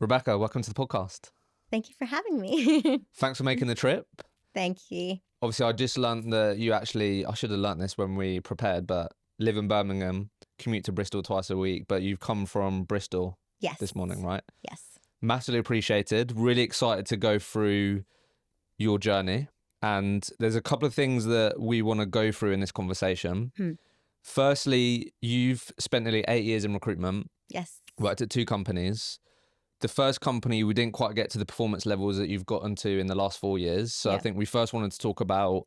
Rebekka, welcome to the podcast. Thank you for having me. Thanks for making the trip. Thank you. Obviously, I just learned that I should have learned this when we prepared, but live in Birmingham, commute to Bristol twice a week, but you've come from Bristol this morning, right? Yes. Massively appreciated. Really excited to go through your journey. And there's a couple of things that we want to go through in this conversation. Firstly, you've spent nearly 8 years in recruitment. Yes. Worked at 2 companies. The first company, we didn't quite get to the performance levels that you've gotten to in the last 4 years. So I think we first wanted to talk about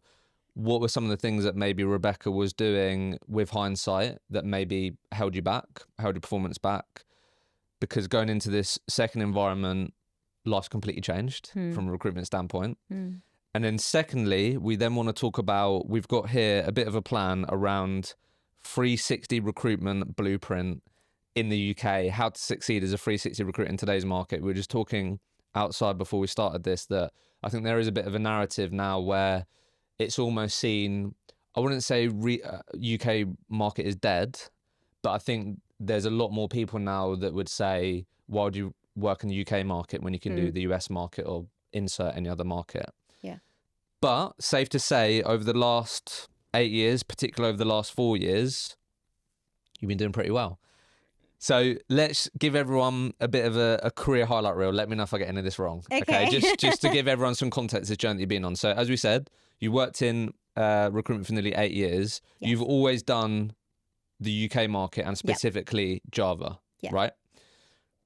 what were some of the things that maybe Rebekka was doing with hindsight that maybe held your performance back. Because going into this second environment, life's completely changed from a recruitment standpoint. And then secondly, we then want to talk about, we've got here a bit of a plan around 360 recruitment blueprint in the UK, how to succeed as a 360 recruiter in today's market. We were just talking outside before we started this that I think there is a bit of a narrative now where it's almost seen, I wouldn't say UK market is dead, but I think there's a lot more people now that would say, why would you work in the UK market when you can do the US market or insert any other market? Yeah. But safe to say, over the last 8 years, particularly over the last 4 years, you've been doing pretty well. So let's give everyone a bit of a career highlight reel. Let me know if I get any of this wrong. Okay. Just to give everyone some context, this journey you've been on. So as we said, you worked in recruitment for nearly 8 years. Yes. You've always done the UK market and specifically Java, right?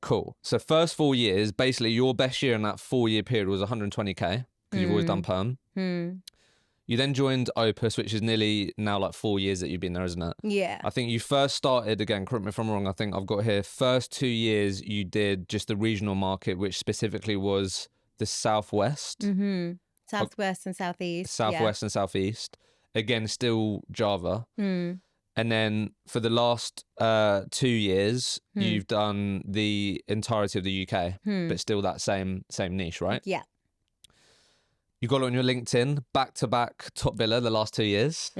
Cool. So first 4 years, basically your best year in that 4-year period was 120K because you've always done perm. You then joined Opus, which is nearly now like 4 years that you've been there, isn't it? Yeah. I think you first started, again, correct me if I'm wrong, I think I've got here, first 2 years you did just the regional market, which specifically was the Southwest. Southwest and Southeast. Southwest and Southeast. Again, still Java. And then for the last 2 years, you've done the entirety of the UK, but still that same niche, right? Yeah. You got it on your LinkedIn, back-to-back top biller the last 2 years.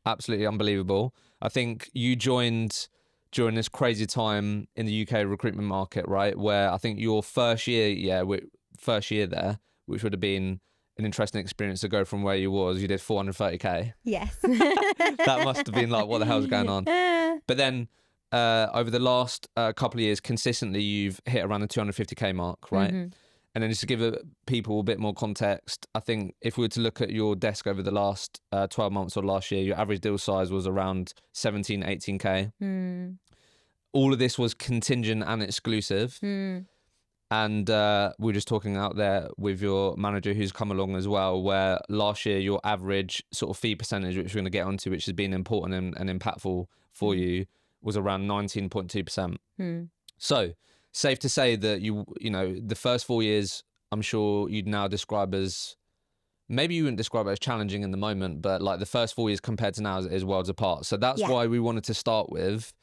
Absolutely unbelievable. I think you joined during this crazy time in the UK recruitment market, right? Where I think your first year there, which would have been an interesting experience to go from where you did 430K. Yes. That must have been like, what the hell's going on? But then over the last couple of years, consistently, you've hit around the 250K mark, right? And then just to give people a bit more context, I think if we were to look at your desk over the last 12 months or last year, your average deal size was around 17, 18K. All of this was contingent and exclusive. And we were just talking out there with your manager who's come along as well, where last year your average sort of fee percentage, which we're going to get onto, which has been important and impactful for you, was around 19.2%. So safe to say that you know, the first 4 years, I'm sure you'd now describe as, maybe you wouldn't describe it as challenging in the moment, but like the first 4 years compared to now is worlds apart. So that's why we wanted to start with,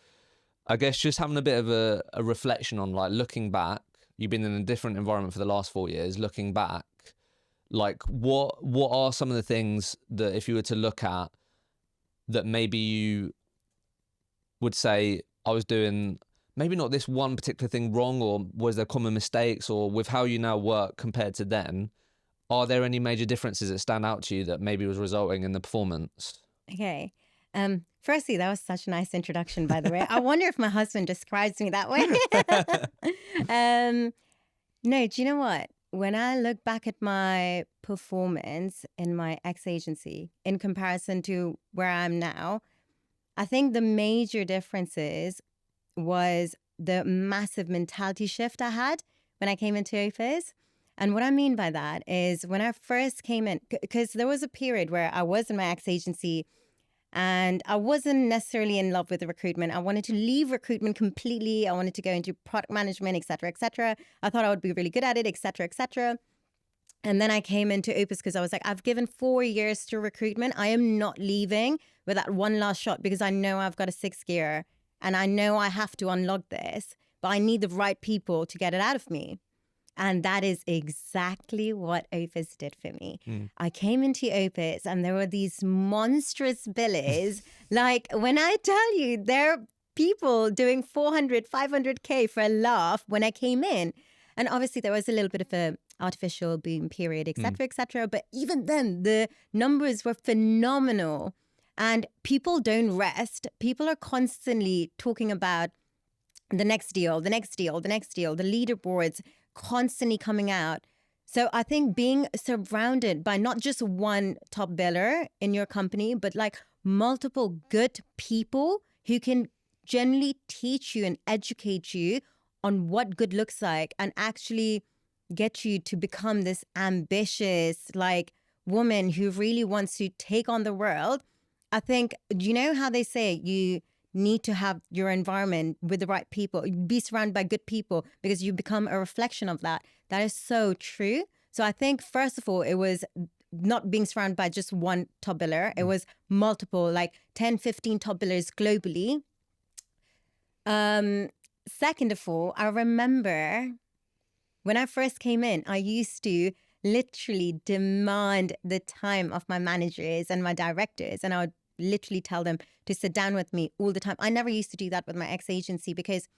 I guess, just having a bit of a reflection on, like, looking back. You've been in a different environment for the last 4 years. Looking back, like what are some of the things that if you were to look at that maybe you would say I was doing maybe not this one particular thing wrong, or was there common mistakes, or with how you now work compared to then, are there any major differences that stand out to you that maybe was resulting in the performance? Okay. Firstly, that was such a nice introduction, by the way. I wonder if my husband describes me that way. No, do you know what? When I look back at my performance in my ex-agency in comparison to where I'm now, I think the major differences was the massive mentality shift I had when I came into Opus. And what I mean by that is when I first came in, because there was a period where I was in my ex-agency and I wasn't necessarily in love with the recruitment. I wanted to leave recruitment completely. I wanted to go into product management, et cetera, et cetera. I thought I would be really good at it, et cetera, et cetera. And then I came into Opus because I was like, I've given 4 years to recruitment. I am not leaving with that one last shot because I know I've got a 6th gear and I know I have to unlock this, but I need the right people to get it out of me. And that is exactly what Opus did for me. I came into Opus and there were these monstrous billers. Like when I tell you, there are people doing 400, 500K for a laugh when I came in. And obviously there was a little bit of a artificial boom period, et cetera. But even then, the numbers were phenomenal. And people don't rest. People are constantly talking about the next deal, the next deal, the next deal, the leaderboards constantly coming out. So I think being surrounded by not just one top biller in your company, but like multiple good people who can generally teach you and educate you on what good looks like and actually get you to become this ambitious like woman who really wants to take on the world. I think, you know how they say you need to have your environment with the right people, be surrounded by good people because you become a reflection of that. That is so true. So I think, first of all, it was not being surrounded by just one top biller. It was multiple, like 10, 15 top billers globally. Second of all, I remember when I first came in, I used to literally demand the time of my managers and my directors, and I would literally tell them to sit down with me all the time. I never used to do that with my ex-agency because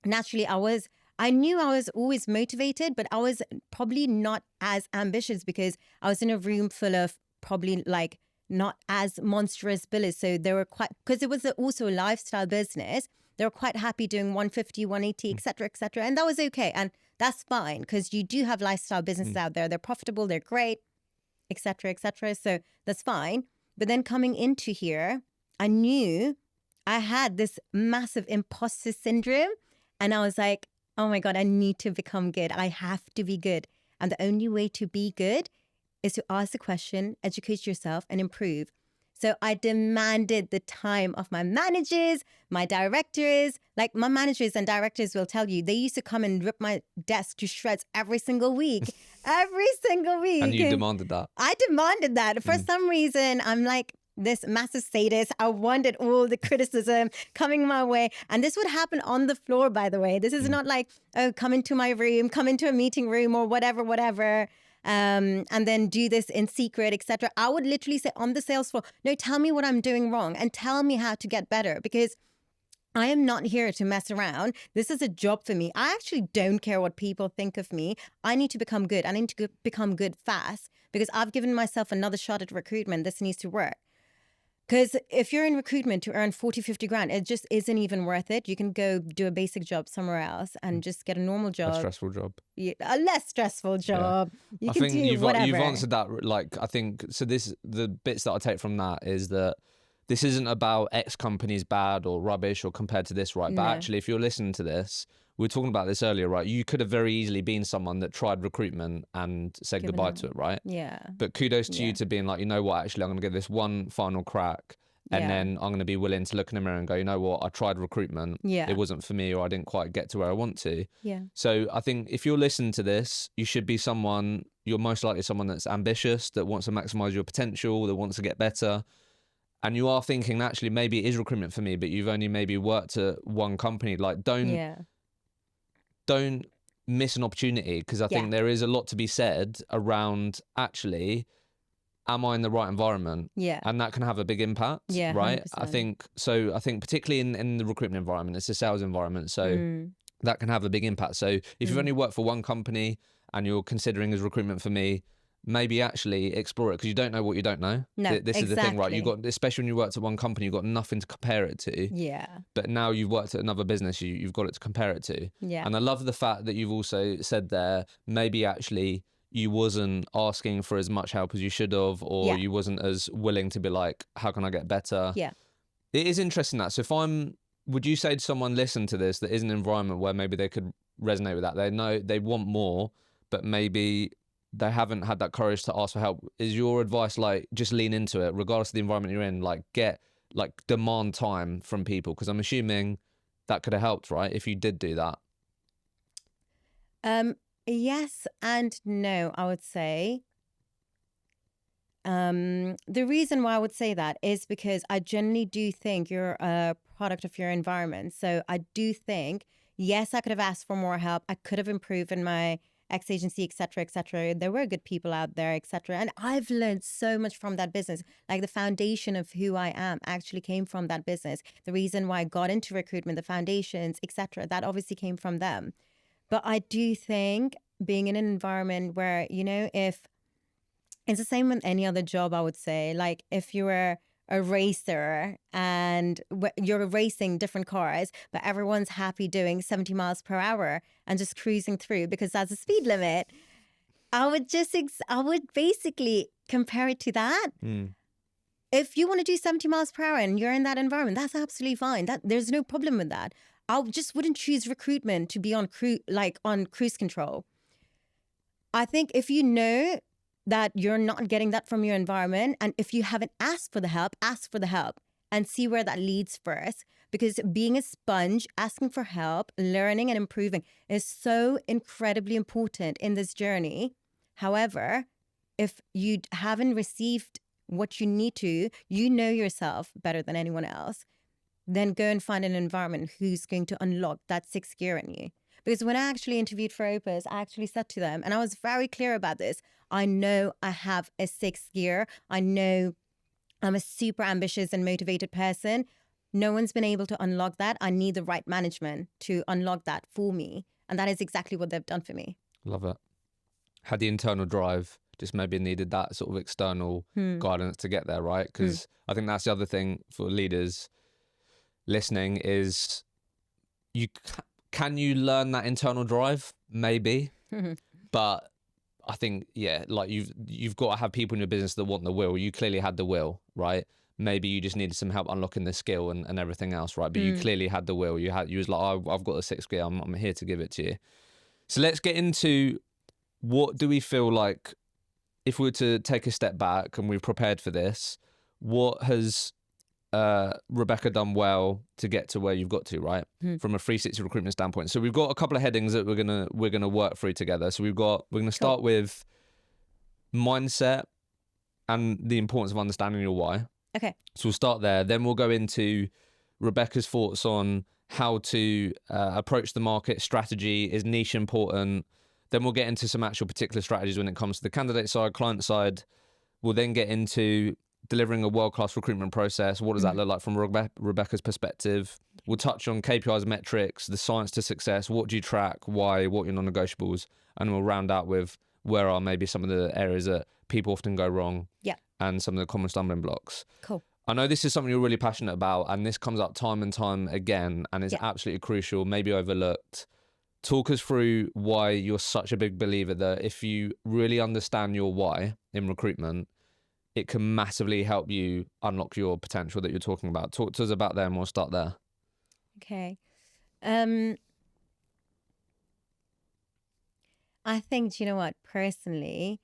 naturally I knew I was always motivated, but I was probably not as ambitious because I was in a room full of probably like not as monstrous billers. So they were quite, because it was also a lifestyle business, they were quite happy doing 150, 180, et cetera, et cetera. And that was okay. And that's fine because you do have lifestyle businesses out there. They're profitable, they're great, et cetera, et cetera. So that's fine. But then coming into here, I knew I had this massive imposter syndrome. And I was like, oh my God, I need to become good. I have to be good. And the only way to be good is to ask the question, educate yourself, and improve. So I demanded the time of my managers, my directors. Like my managers and directors will tell you, they used to come and rip my desk to shreds every single week. Every single week. And you demanded that? I demanded that. For some reason, I'm like this massive sadist. I wanted all the criticism coming my way. And this would happen on the floor, by the way. This is not like, oh, come into my room, come into a meeting room or whatever. And then do this in secret, etc. I would literally say on the sales floor, no, tell me what I'm doing wrong and tell me how to get better because I am not here to mess around. This is a job for me. I actually don't care what people think of me. I need to become good. I need to become good fast because I've given myself another shot at recruitment. This needs to work. Because if you're in recruitment to earn 40, 50 grand, it just isn't even worth it. You can go do a basic job somewhere else and just get a normal job. A stressful job. Yeah, a less stressful job. Yeah. I think you've answered that. Like, I think, so the bits that I take from that is that this isn't about X company's bad or rubbish or compared to this, right? But actually, if you're listening to this, we were talking about this earlier, right? You could have very easily been someone that tried recruitment and said goodbye to it, right? Yeah. But kudos to you to being like, you know what, actually, I'm going to give this one final crack. And then I'm going to be willing to look in the mirror and go, you know what, I tried recruitment. Yeah. It wasn't for me or I didn't quite get to where I want to. Yeah. So I think if you're listening to this, you should be you're most likely someone that's ambitious, that wants to maximize your potential, that wants to get better. And you are thinking, actually, maybe it is recruitment for me, but you've only maybe worked at one company. Like, don't miss an opportunity because I think there is a lot to be said around actually, am I in the right environment? Yeah. And that can have a big impact, right? 100%. I think particularly in the recruitment environment, it's a sales environment. So that can have a big impact. So if you've only worked for one company and you're considering as recruitment for me, maybe actually explore it because you don't know what you don't know. No, this is the thing, right? Especially when you worked at one company, you've got nothing to compare it to. Yeah. But now you've worked at another business, you've got it to compare it to. Yeah. And I love the fact that you've also said there, maybe actually you wasn't asking for as much help as you should have, or you wasn't as willing to be like, how can I get better? Yeah. It is interesting that. So would you say to someone, listen to this, that is an environment where maybe they could resonate with that? They know they want more, but maybe they haven't had that courage to ask for help. Is your advice like, just lean into it, regardless of the environment you're in, demand time from people? Because I'm assuming that could have helped, right? If you did do that. Yes and no, I would say. The reason why I would say that is because I generally do think you're a product of your environment. So I do think, yes, I could have asked for more help. I could have improved in my ex-agency, et cetera, et cetera. There were good people out there, et cetera. And I've learned so much from that business. Like the foundation of who I am actually came from that business. The reason why I got into recruitment, the foundations, et cetera, that obviously came from them. But I do think being in an environment where, if it's the same with any other job, I would say, like if you were a racer and you're racing different cars, but everyone's happy doing 70 miles per hour and just cruising through because that's a speed limit. I would basically compare it to that. If you want to do 70 miles per hour and you're in that environment, that's absolutely fine. There's no problem with that. I just wouldn't choose recruitment to be on cruise control. I think if you know that you're not getting that from your environment, and if you haven't asked for the help, ask for the help and see where that leads first. Because being a sponge, asking for help, learning and improving is so incredibly important in this journey. However, if you haven't received what you need to, you know yourself better than anyone else, then go and find an environment who's going to unlock that sixth gear in you. Because when I actually interviewed for Opus, I actually said to them, and I was very clear about this, I know I have a sixth gear. I know I'm a super ambitious and motivated person. No one's been able to unlock that. I need the right management to unlock that for me. And that is exactly what they've done for me. Love it. Had the internal drive, just maybe needed that sort of external guidance to get there, right? Because I think that's the other thing for leaders listening is can you learn that internal drive? Maybe. But I think, like you've got to have people in your business that want the will. You clearly had the will, right? Maybe you just needed some help unlocking the skill and everything else, right? But you clearly had the will. You was like, I've got the sixth gear. I'm here to give it to you. So let's get into what do we feel like if we were to take a step back and we've prepared for this, what has Rebekka done well to get to where you've got to, right? From a 360 recruitment standpoint. So we've got a couple of headings that we're gonna work through together. So we're gonna start with mindset and the importance of understanding your why. Okay. So we'll start there. Then we'll go into Rebekka's thoughts on how to approach the market. Strategy, is niche important? Then we'll get into some actual particular strategies when it comes to the candidate side, client side. We'll then get into delivering a world-class recruitment process. What does that look like from Rebekka's perspective? We'll touch on KPIs, metrics, the science to success. What do you track? Why? What are your non-negotiables? And we'll round out with where are maybe some of the areas that people often go wrong. Yeah. And some of the common stumbling blocks. Cool. I know this is something you're really passionate about, and this comes up time and time again, and it's absolutely crucial, maybe overlooked. Talk us through why you're such a big believer that if you really understand your why in recruitment, it can massively help you unlock your potential that you're talking about. Talk to us about that and we'll start there. Okay. I think, do you know what, personally,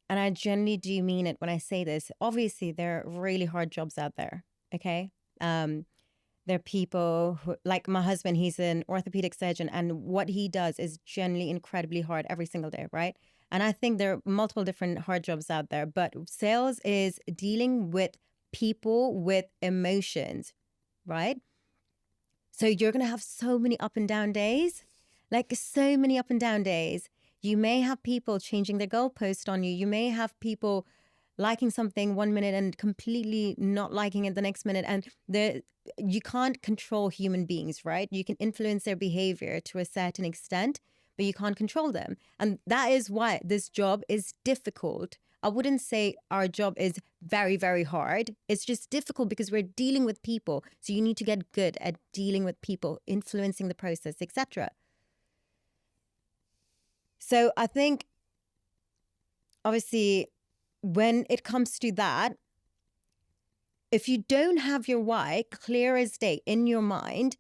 and I generally do mean it when I say this, obviously there are really hard jobs out there, okay? There are people who, like my husband, he's an orthopedic surgeon, and what he does is generally incredibly hard every single day, right? And I think there are multiple different hard jobs out there, but sales is dealing with people with emotions, right? So you're going to have so many up and down days, like so many up and down days. You may have people changing their goalpost on you. You may have people liking something 1 minute and completely not liking it the next minute. And you can't control human beings, right? You can influence their behavior to a certain extent, but you can't control them. And that is why this job is difficult. I wouldn't say our job is very, very hard. It's just difficult because we're dealing with people. So you need to get good at dealing with people, influencing the process, etc. So I think, obviously, when it comes to that, if you don't have your why clear as day in your mind,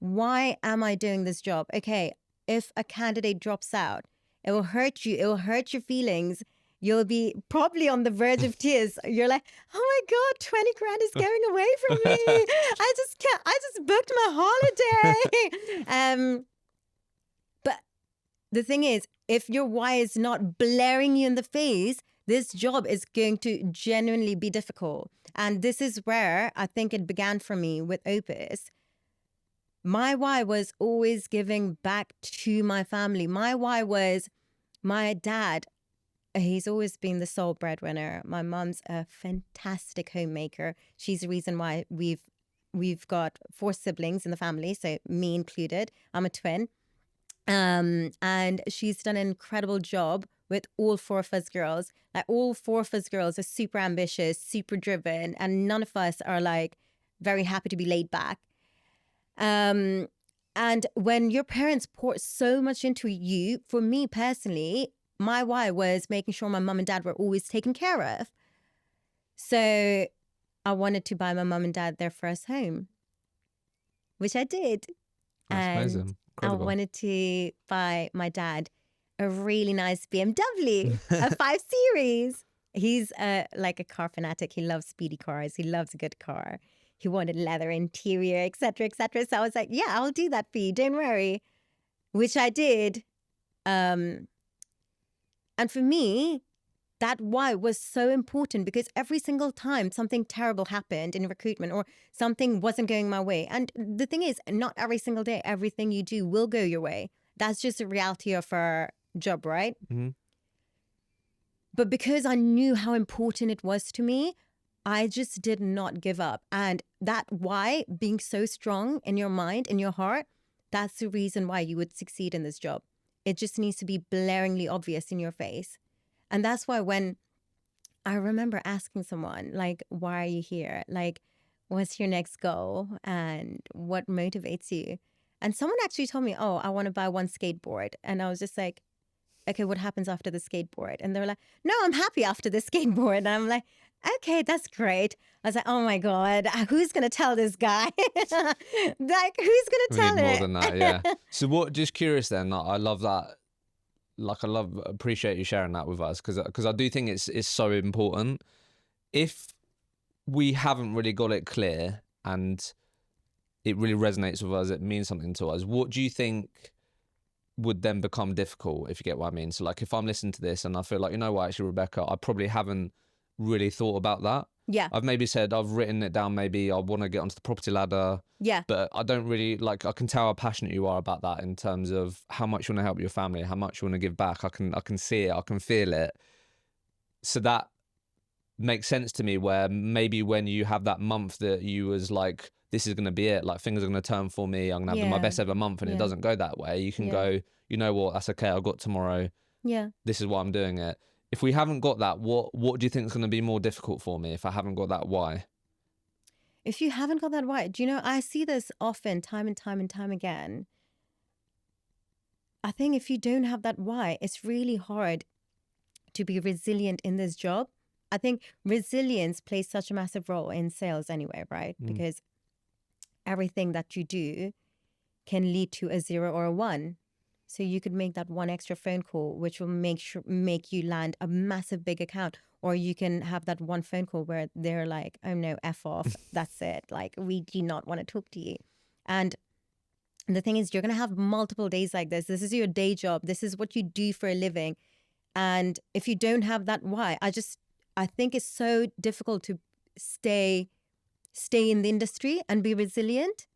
why am I doing this job? Okay, if a candidate drops out, it will hurt you. It will hurt your feelings. You'll be probably on the verge of tears. You're like, oh my God, 20 grand is going away from me. I just booked my holiday. But the thing is, if your why is not blaring you in the face, this job is going to genuinely be difficult. And this is where I think it began for me with Opus. My why was always giving back to my family. My why was my dad. He's always been the sole breadwinner. My mum's a fantastic homemaker. She's the reason why we've got 4 siblings in the family, so me included. I'm a twin. And she's done an incredible job with all four of us girls. Like all four of us girls are super ambitious, super driven, and none of us are like very happy to be laid back. And when your parents pour so much into you, for me personally, my why was making sure my mum and dad were always taken care of. So I wanted to buy my mum and dad their first home, which I did. That's and amazing. Incredible. I wanted to buy my dad a really nice BMW, a 5 Series. He's like a car fanatic. He loves speedy cars. He loves a good car. He wanted leather interior, etc., etc. So I was like, yeah, I'll do that for you. Don't worry. Which I did. And for me, that why was so important, because every single time something terrible happened in recruitment or something wasn't going my way. And the thing is, not every single day, everything you do will go your way. That's just the reality of our job, right? Mm-hmm. But because I knew how important it was to me, I just did not give up. And that why, being so strong in your mind, in your heart, that's the reason why you would succeed in this job. It just needs to be blaringly obvious in your face. And that's why when I remember asking someone, like, why are you here? Like, what's your next goal? And what motivates you? And someone actually told me, oh, I want to buy one skateboard. And I was just like, okay, what happens after the skateboard? And they were like, no, I'm happy after the skateboard. And I'm like, okay, that's great. I was like, oh my God, who's going to tell this guy? Like, who's going to tell We need it? more than that, yeah. So what, just curious then, I love that. Like, appreciate you sharing that with us, because I do think it's so important. If we haven't really got it clear and it really resonates with us, it means something to us, what do you think would then become difficult, if you get what I mean? So like, if I'm listening to this and I feel like, you know what, actually, Rebekka, I probably haven't really thought about that. Yeah. I've maybe said, I've written it down, maybe I want to get onto the property ladder. Yeah. But I don't really, like, I can tell how passionate you are about that in terms of how much you want to help your family, how much you want to give back. I can see it, I can feel it. So that makes sense to me, where maybe when you have that month that you was like, this is going to be it, like things are going to turn for me, I'm going to have my best ever month, and it doesn't go that way, you can go, you know what, that's okay, I've got tomorrow. Yeah. This is why I'm doing it. If we haven't got that, what do you think is going to be more difficult for me if I haven't got that why? If you haven't got that why, do you know, I see this often, time and time again. I think if you don't have that why, it's really hard to be resilient in this job. I think resilience plays such a massive role in sales anyway, right? Because everything that you do can lead to a 0 or a 1. So you could make that one extra phone call, which will make you land a massive big account. Or you can have that one phone call where they're like, oh no, F off, that's it. Like, we do not want to talk to you. And the thing is, you're going to have multiple days like this. This is your day job. This is what you do for a living. And if you don't have that why, I think it's so difficult to stay in the industry and be resilient.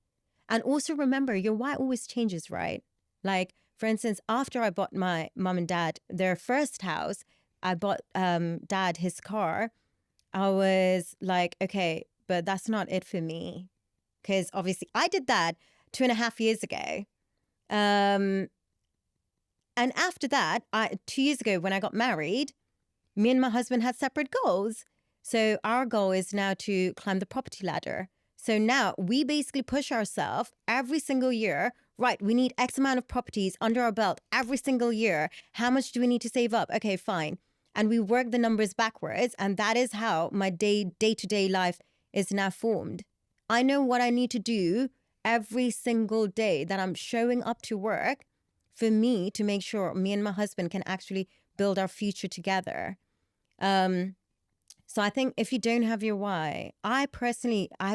And also remember, your why always changes, right? Like, for instance, after I bought my mum and dad their first house, I bought dad his car. I was like, okay, but that's not it for me. Because obviously I did that 2.5 years ago. And after that, 2 years ago when I got married, me and my husband had separate goals. So our goal is now to climb the property ladder. So now we basically push ourselves every single year. Right, we need X amount of properties under our belt every single year. How much do we need to save up? Okay, fine. And we work the numbers backwards. And that is how my day-to-day life is now formed. I know what I need to do every single day that I'm showing up to work for me to make sure me and my husband can actually build our future together. So I think if you don't have your why, I've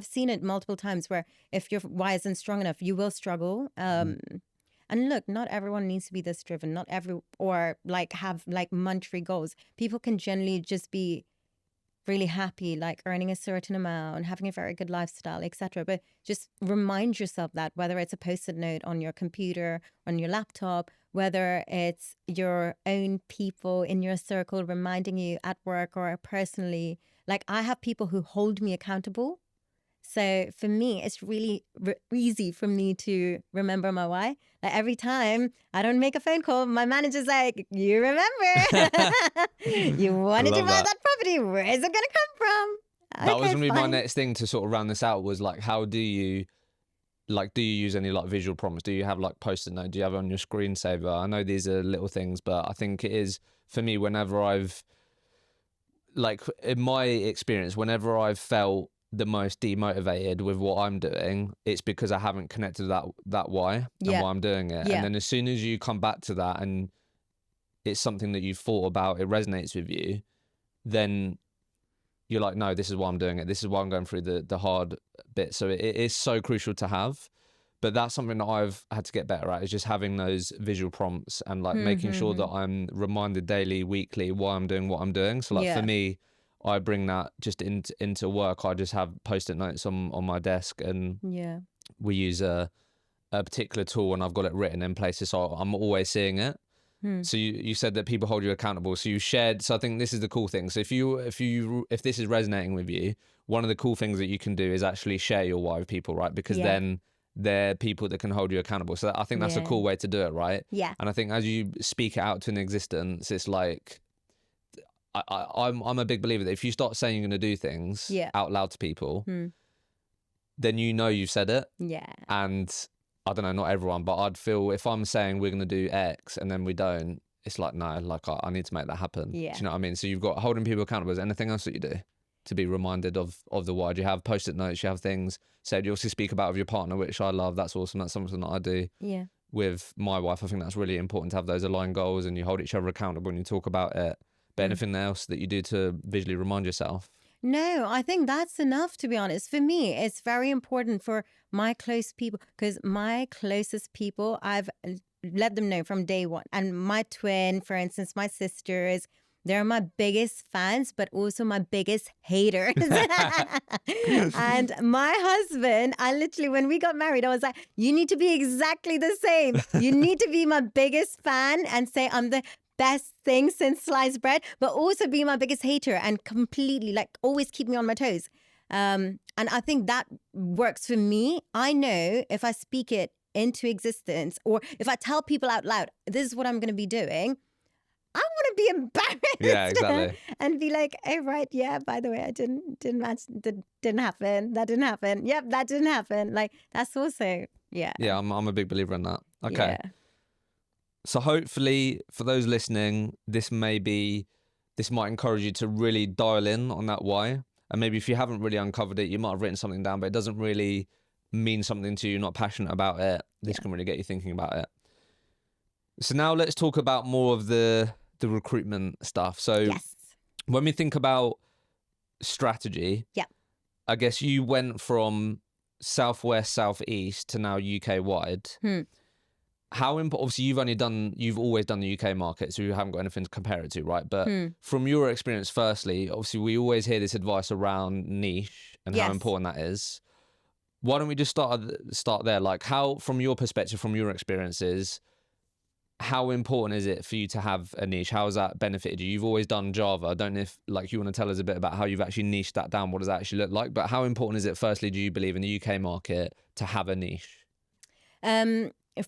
seen it multiple times where if your why isn't strong enough, you will struggle. And look, not everyone needs to be this driven, or like have like monetary goals. People can generally just be really happy, like earning a certain amount, having a very good lifestyle, etc. But just remind yourself that, whether it's a post-it note on your computer, on your laptop, whether it's your own people in your circle reminding you at work or personally. Like, I have people who hold me accountable. So for me, it's really easy for me to remember my why. Like every time I don't make a phone call, my manager's like, you remember, you wanted to buy that property. Where is it going to come from? That was going to be my next thing to sort of round this out, was like, how do you, like, do you use any like visual prompts? Do you have like post-it note? Do you have it on your screensaver? I know these are little things, but I think it is, for me, whenever I've, like in my experience, whenever I've felt the most demotivated with what I'm doing, it's because I haven't connected that why and why I'm doing it. And then as soon as you come back to that and it's something that you've thought about, it resonates with you, then you're like, no, this is why I'm doing it. This is why I'm going through the hard bit. So it is so crucial to have. But that's something that I've had to get better at, is just having those visual prompts and like making sure that I'm reminded daily, weekly, why I'm doing what I'm doing. So like for me, I bring that just into work. I just have post-it notes on my desk, and we use a particular tool, and I've got it written in places, so I'm always seeing it. So you said that people hold you accountable. So you shared. So I think this is the cool thing. So if this is resonating with you, one of the cool things that you can do is actually share your why with people, right? Because then they're people that can hold you accountable. So I think that's a cool way to do it, right? Yeah. And I think as you speak it out to an existence, it's like, I'm a big believer that if you start saying you're going to do things out loud to people, then you know you've said it. Yeah. And I don't know, not everyone, but I'd feel if I'm saying we're going to do X and then we don't, it's like, no, like I need to make that happen. Yeah. Do you know what I mean? So you've got holding people accountable. Is there anything else that you do to be reminded of the why? Do you have post-it notes? You have things said. You also speak about with your partner, which I love. That's awesome. That's something that I do with my wife. I think that's really important to have those aligned goals, and you hold each other accountable and you talk about it. But anything else that you do to visually remind yourself? No, I think that's enough, to be honest. For me, it's very important for my close people, because my closest people, I've let them know from day one. And my twin, for instance, my sisters, they're my biggest fans, but also my biggest haters. And my husband, I literally, when we got married, I was like, you need to be exactly the same. You need to be my biggest fan and say I'm the best thing since sliced bread, but also be my biggest hater and completely like always keep me on my toes. And I think that works for me. I know if I speak it into existence, or if I tell people out loud, this is what I'm going to be doing, I want to be embarrassed. Yeah, exactly. And be like, oh, right, yeah, by the way, I didn't happen. That didn't happen. Yep, that didn't happen. Like, that's also, Yeah, I'm a big believer in that. Okay. Yeah. So hopefully for those listening, this might encourage you to really dial in on that why. And maybe if you haven't really uncovered it, you might have written something down, but it doesn't really mean something to you, not passionate about it. This can really get you thinking about it. So now let's talk about more of the recruitment stuff. So when we think about strategy, I guess you went from Southwest, Southeast to now UK wide. How important? Obviously, you've always done the UK market, so you haven't got anything to compare it to, right? But from your experience, firstly, obviously, we always hear this advice around niche and how important that is. Why don't we just start there? Like, how, from your perspective, from your experiences, how important is it for you to have a niche? How has that benefited you? You've always done Java. I don't know if you want to tell us a bit about how you've actually niched that down. What does that actually look like? But how important is it, firstly, do you believe in the UK market to have a niche?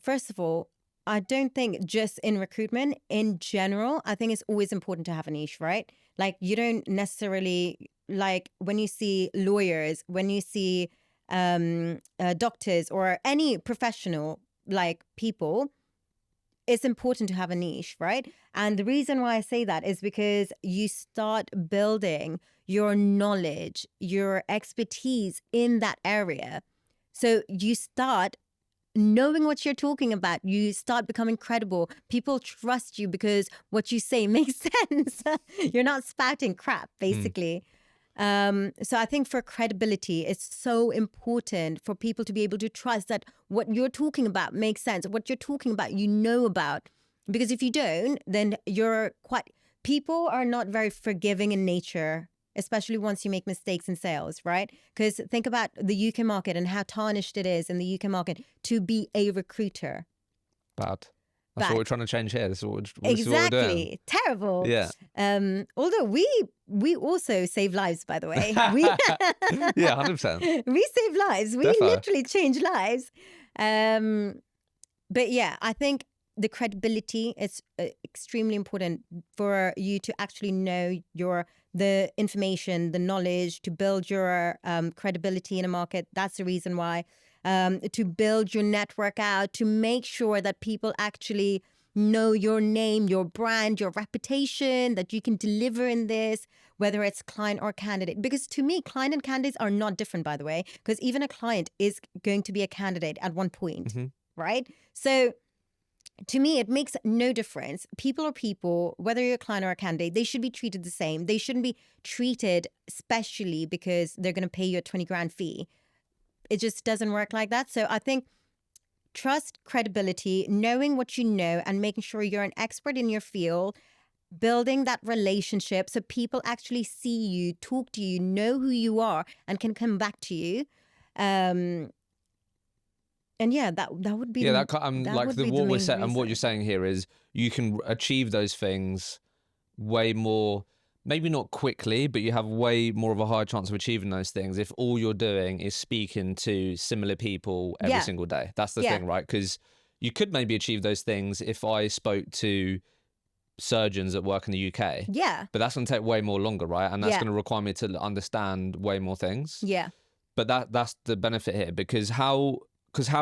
First of all, I don't think just in recruitment, in general, I think it's always important to have a niche, right? Like, you don't necessarily, like when you see lawyers, when you see doctors or any professional like people, it's important to have a niche, right? And the reason why I say that is because you start building your knowledge, your expertise in that area. So you start knowing what you're talking about, you start becoming credible. People trust you because what you say makes sense. You're not spouting crap, basically. So I think for credibility, it's so important for people to be able to trust that what you're talking about makes sense. What you're talking about, you know about. Because if you don't, then people are not very forgiving in nature, especially once you make mistakes in sales, right? Because think about the UK market and how tarnished it is in the UK market to be a recruiter. Bad. That's what But we're trying to change here. This is what we're doing. exactly. Terrible. Yeah. Although we also save lives, by the way. Yeah, 100%. We save lives. We Defo. literally change lives. But yeah, I think the credibility is extremely important for you to actually know the information, the knowledge, to build your credibility in a market. That's the reason why. To build your network out, to make sure that people actually know your name, your brand, your reputation, that you can deliver in this, whether it's client or candidate. Because to me, client and candidates are not different, by the way, because even a client is going to be a candidate at one point, right? So to me, it makes no difference. People are people, whether you're a client or a candidate, they should be treated the same. They shouldn't be treated specially because they're going to pay you a 20 grand fee. It just doesn't work like that. So I think trust, credibility, knowing what you know and making sure you're an expert in your field, building that relationship so people actually see you, talk to you, know who you are and can come back to you. And yeah, that would be like what we're saying and what you're saying here is you can achieve those things way more. Maybe not quickly, but you have way more of a high chance of achieving those things if all you're doing is speaking to similar people every single day. That's the thing, right? Because you could maybe achieve those things if I spoke to surgeons that work in the UK. Yeah. But that's going to take way more longer, right? And that's going to require me to understand way more things. Yeah. But that's the benefit here, because how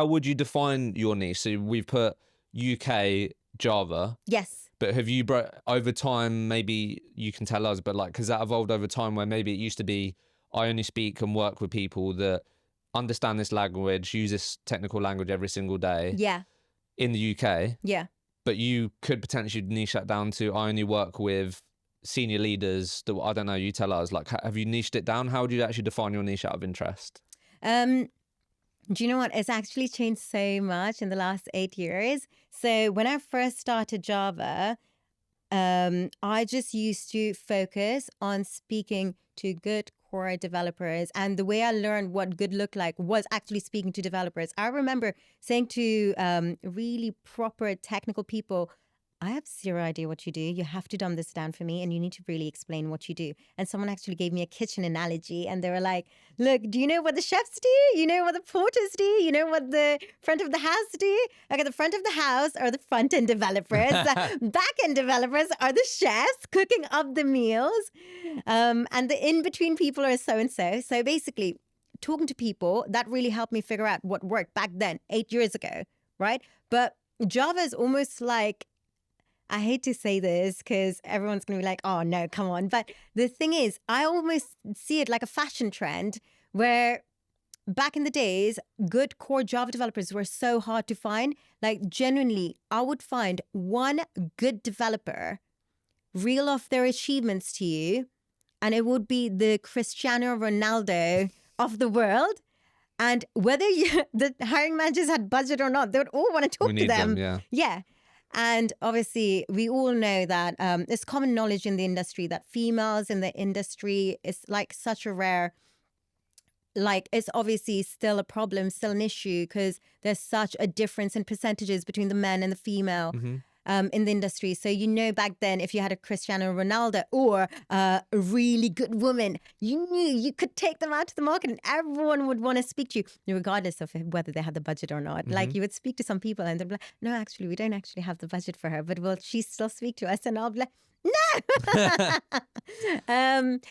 would you define your niche? So we've put UK Java. Yes. But have you, over time, maybe you can tell us, but like, has that evolved over time where maybe it used to be, I only speak and work with people that understand this language, use this technical language every single day. Yeah. In the UK. Yeah. But you could potentially niche that down to, I only work with senior leaders that, I don't know, you tell us, like, have you niched it down? How would you actually define your niche out of interest? Do you know what? It's actually changed so much in the last 8 years. So when I first started Java, I just used to focus on speaking to good core developers. And the way I learned what good looked like was actually speaking to developers. I remember saying to really proper technical people, I have zero idea what you do. You have to dumb this down for me and you need to really explain what you do. And someone actually gave me a kitchen analogy and they were like, look, do you know what the chefs do? You know what the porters do? You know what the front of the house do? Okay, the front of the house are the front-end developers. Back-end developers are the chefs cooking up the meals. And the in-between people are so-and-so. So basically, talking to people, that really helped me figure out what worked back then, 8 years ago, right? But Java is almost like, I hate to say this because everyone's going to be like, oh, no, come on. But the thing is, I almost see it like a fashion trend where back in the days, good core Java developers were so hard to find. Like, genuinely, I would find one good developer, reel off their achievements to you, and it would be the Cristiano Ronaldo of the world. And whether the hiring managers had budget or not, they would all want to talk to them. Yeah. And obviously, we all know that it's common knowledge in the industry that females in the industry is like such a rare, like it's obviously still a problem, still an issue because there's such a difference in percentages between the men and the female in the industry. So, you know, back then, if you had a Cristiano Ronaldo or a really good woman, you knew you could take them out to the market and everyone would want to speak to you, regardless of whether they had the budget or not. Like you would speak to some people and they'd be like, no, actually, we don't actually have the budget for her, but will she still speak to us? And I'll be like, no.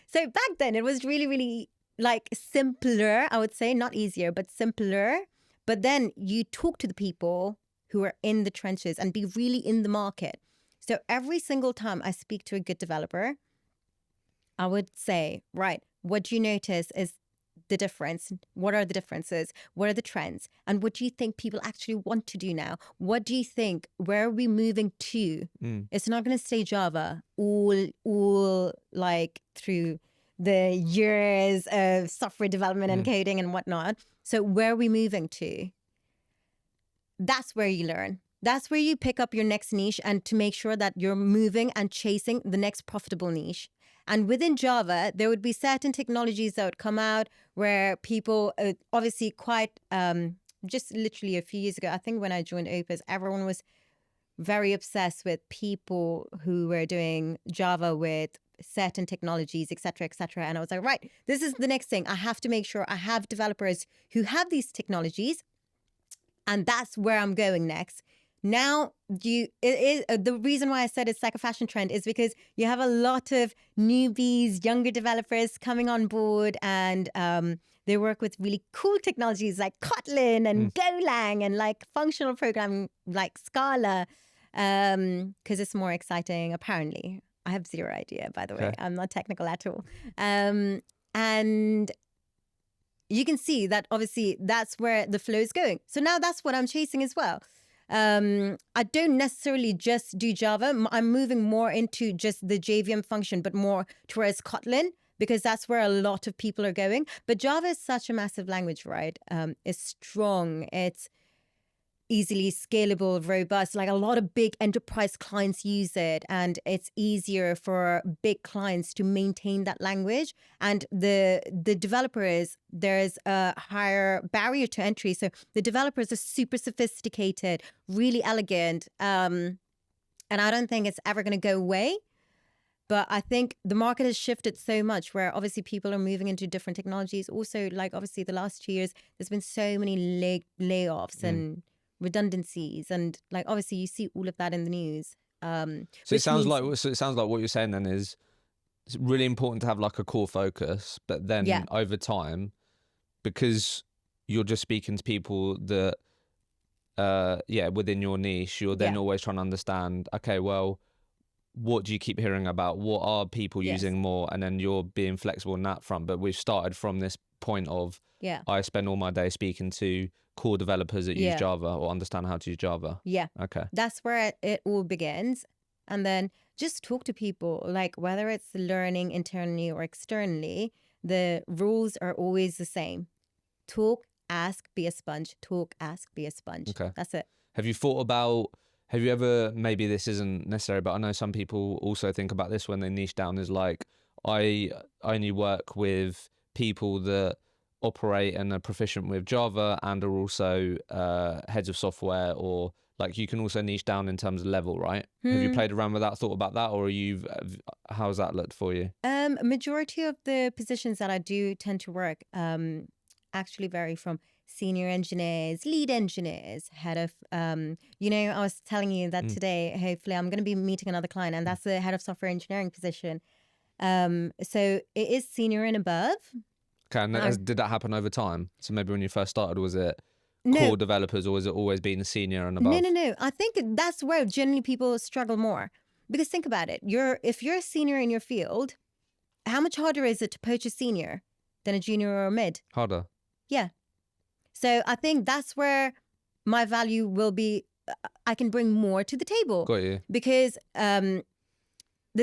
So back then it was really, really like simpler, I would say, not easier, but simpler. But then you talk to the people who are in the trenches and be really in the market. So every single time I speak to a good developer, I would say, right, what do you notice is the difference? What are the differences? What are the trends? And what do you think people actually want to do now? What do you think? Where are we moving to? It's not going to stay Java all like through the years of software development and coding and whatnot. So where are we moving to? That's where you learn. That's where you pick up your next niche and to make sure that you're moving and chasing the next profitable niche. And within Java, there would be certain technologies that would come out where people, obviously quite, just literally a few years ago, I think when I joined Opus, everyone was very obsessed with people who were doing Java with certain technologies, et cetera, and I was like, right, this is the next thing. I have to make sure I have developers who have these technologies, and that's where I'm going next. Now, the reason why I said it's like a fashion trend is because you have a lot of newbies, younger developers coming on board, and they work with really cool technologies like Kotlin and Golang and like functional programming like Scala, because it's more exciting, apparently. I have zero idea, by the way. I'm not technical at all. And you can see that obviously that's where the flow is going. So now that's what I'm chasing as well. I don't necessarily just do Java. I'm moving more into just the JVM function, but more towards Kotlin, because that's where a lot of people are going. But Java is such a massive language, right? It's strong. It's easily scalable, robust. Like a lot of big enterprise clients use it, and it's easier for big clients to maintain that language. And the developers, there's a higher barrier to entry. So the developers are super sophisticated, really elegant. And I don't think it's ever going to go away. But I think the market has shifted so much where obviously people are moving into different technologies. Also, like obviously the last 2 years, there's been so many layoffs and redundancies, and like obviously you see all of that in the news. So it sounds like what you're saying then is it's really important to have like a core focus, but then over time, because you're just speaking to people that within your niche, you're then always trying to understand, okay, well, what do you keep hearing about? What are people using more? And then you're being flexible in that front. But we've started from this point of I spend all my day speaking to core developers that use Java or understand how to use Java. Yeah. Okay. That's where it all begins. And then just talk to people, like whether it's learning internally or externally, the rules are always the same. Talk, ask, be a sponge. Talk, ask, be a sponge. Okay. That's it. Have you ever, maybe this isn't necessary, but I know some people also think about this when they niche down, is like, I only work with people that operate and are proficient with Java and are also heads of software, or like you can also niche down in terms of level, right? Have you played around with that, thought about that, or how's that looked for you? Majority of the positions that I do tend to work actually vary from senior engineers, lead engineers, head of, I was telling you that today, hopefully I'm going to be meeting another client, and that's the head of software engineering position. So it is senior and above. Okay, and did that happen over time? So maybe when you first started, was it core developers, or was it always been senior and above? No. I think that's where generally people struggle more. Because think about it. If you're a senior in your field, how much harder is it to poach a senior than a junior or a mid? Harder. Yeah. So I think that's where my value will be. I can bring more to the table. Got you. Because the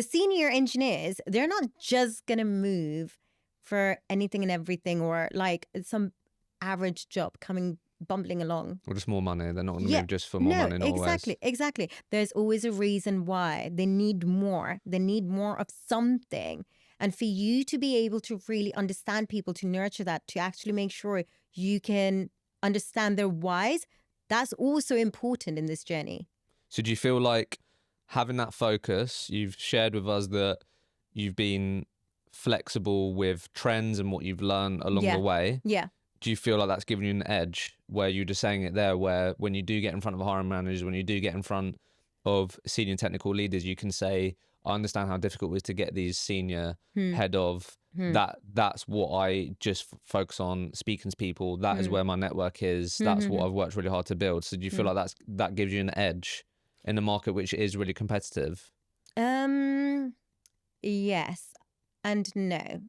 senior engineers, they're not just going to move for anything and everything, or like some average job coming bumbling along. Or just more money. They're not going to move just for more money. Not Exactly. There's always a reason why. They need more. They need more of something. And for you to be able to really understand people, to nurture that, to actually make sure you can understand their whys, that's also important in this journey. So do you feel like having that focus, you've shared with us that you've been flexible with trends and what you've learned along the way? Yeah. Do you feel like that's given you an edge, where you're just saying it there, where when you do get in front of hiring managers, when you do get in front of senior technical leaders, you can say, I understand how difficult it is to get these senior head of that's what I just focus on, speaking to people. That is where my network is. That's what I've worked really hard to build. So do you feel like that gives you an edge in the market, which is really competitive? Yes and no.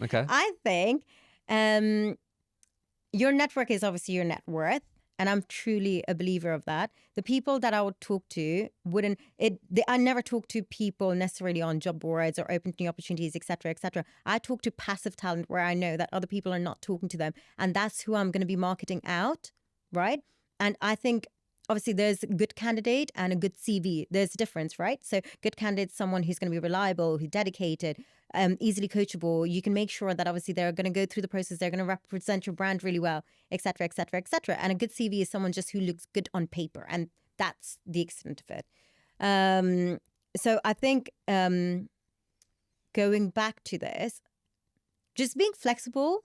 Okay. I think your network is obviously your net worth. And I'm truly a believer of that. The people that I would talk to I never talk to people necessarily on job boards or open to new opportunities, et cetera, et cetera. I talk to passive talent where I know that other people are not talking to them. And that's who I'm going to be marketing out, right? And I think obviously there's a good candidate and a good CV. There's a difference, right? So good candidate is someone who's going to be reliable, who's dedicated, easily coachable. You can make sure that obviously they're going to go through the process. They're going to represent your brand really well, et cetera, et cetera, et cetera. And a good CV is someone just who looks good on paper. And that's the extent of it. So I think going back to this, just being flexible,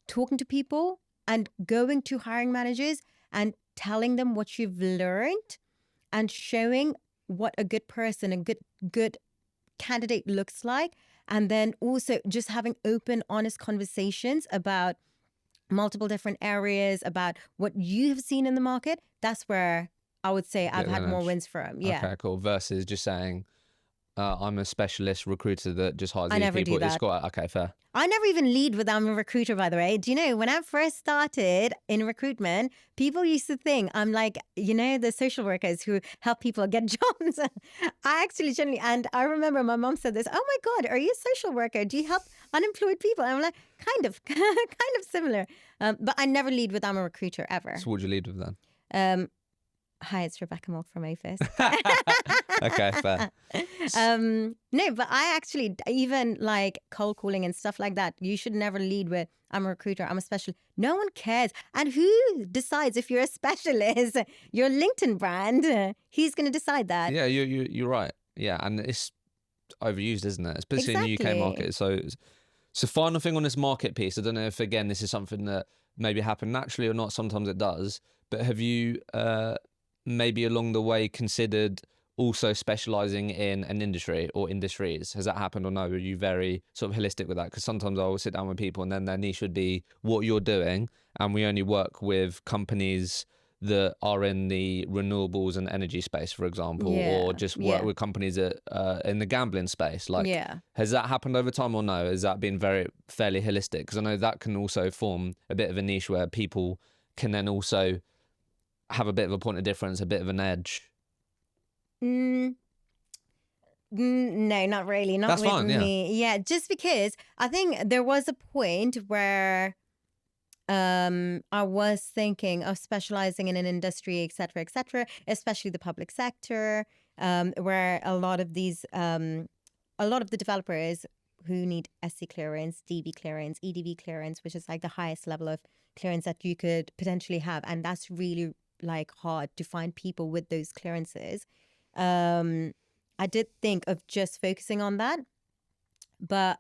talking to people and going to hiring managers and telling them what you've learned and showing what a good person, a good candidate looks like. And then also just having open, honest conversations about multiple different areas, about what you have seen in the market. That's where I would say I've had more wins from. Yeah. Okay, cool. Versus just saying, I'm a specialist recruiter that just hires I these never people. do that. It's got, okay, fair. I never even lead with I'm a recruiter, by the way. Do you know, when I first started in recruitment, people used to think I'm like, you know, the social workers who help people get jobs. I actually generally, and I remember my mom said this, oh my God, are you a social worker? Do you help unemployed people? And I'm like, kind of similar. But I never lead with I'm a recruiter ever. So what would you lead with then? Hi, it's Rebeka Mulk from Office. Okay, fair. No, but I actually, even like cold calling and stuff like that, you should never lead with, I'm a recruiter, I'm a specialist. No one cares. And who decides if you're a specialist? Your LinkedIn brand, who's going to decide that? Yeah, you're right. Yeah, and it's overused, isn't it? Especially in the UK market. So final thing on this market piece, I don't know if, again, this is something that maybe happened naturally or not. Sometimes it does. But have you maybe along the way considered also specializing in an industry or industries? Has that happened or no? Are you very sort of holistic with that? Because sometimes I will sit down with people and then their niche would be what you're doing, and we only work with companies that are in the renewables and energy space, for example, or just work with companies that in the gambling space. Like, has that happened over time or no? Has that been fairly holistic? Because I know that can also form a bit of a niche where people can then also have a bit of a point of difference, a bit of an edge. No, not really. Not That's with fine, me. Yeah, just because I think there was a point where I was thinking of specializing in an industry, et cetera, especially the public sector, where a lot of the developers who need SC clearance, DB clearance, EDV clearance, which is like the highest level of clearance that you could potentially have. And that's really like hard to find people with those clearances. I did think of just focusing on that, but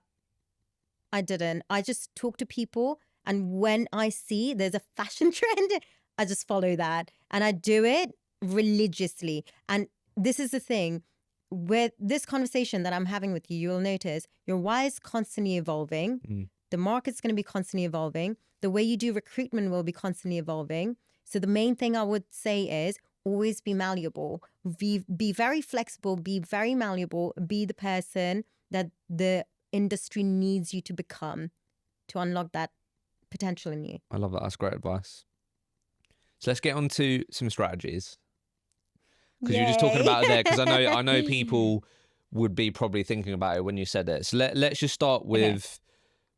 I didn't. I just talk to people, and when I see there's a fashion trend, I just follow that, and I do it religiously. And this is the thing with this conversation that I'm having with you, you'll notice your why is constantly evolving. The market's going to be constantly evolving. The way you do recruitment will be constantly evolving. So the main thing I would say is always be malleable. Be very flexible, be very malleable, be the person that the industry needs you to become to unlock that potential in you. I love that. That's great advice. So let's get on to some strategies. Because you're just talking about it there, because I know people would be probably thinking about it when you said it. So let's just start with,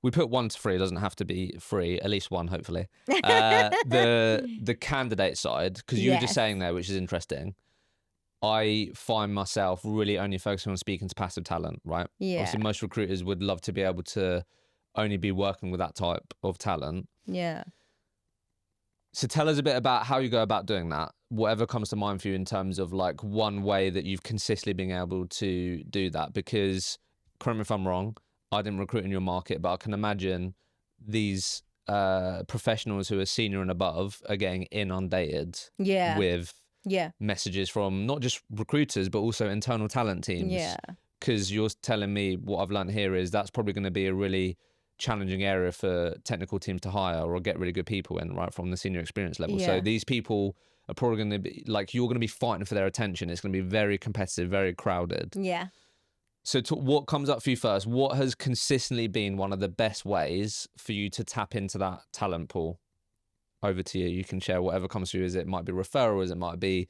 we put 1 to 3, it doesn't have to be 3, at least 1, hopefully. The candidate side, because you were just saying there, which is interesting. I find myself really only focusing on speaking to passive talent, right? Yeah. Obviously, most recruiters would love to be able to only be working with that type of talent. Yeah. So tell us a bit about how you go about doing that. Whatever comes to mind for you in terms of like one way that you've consistently been able to do that. Because, correct me if I'm wrong, I didn't recruit in your market, but I can imagine these professionals who are senior and above are getting inundated with messages from not just recruiters, but also internal talent teams. Yeah. Because you're telling me what I've learned here is that's probably going to be a really challenging area for technical teams to hire or get really good people in, right, from the senior experience level. So these people are probably going to be like, you're going to be fighting for their attention. It's going to be very competitive, very crowded. Yeah. So what comes up for you first? What has consistently been one of the best ways for you to tap into that talent pool? Over to you. You can share whatever comes through. It might be referrals, it might be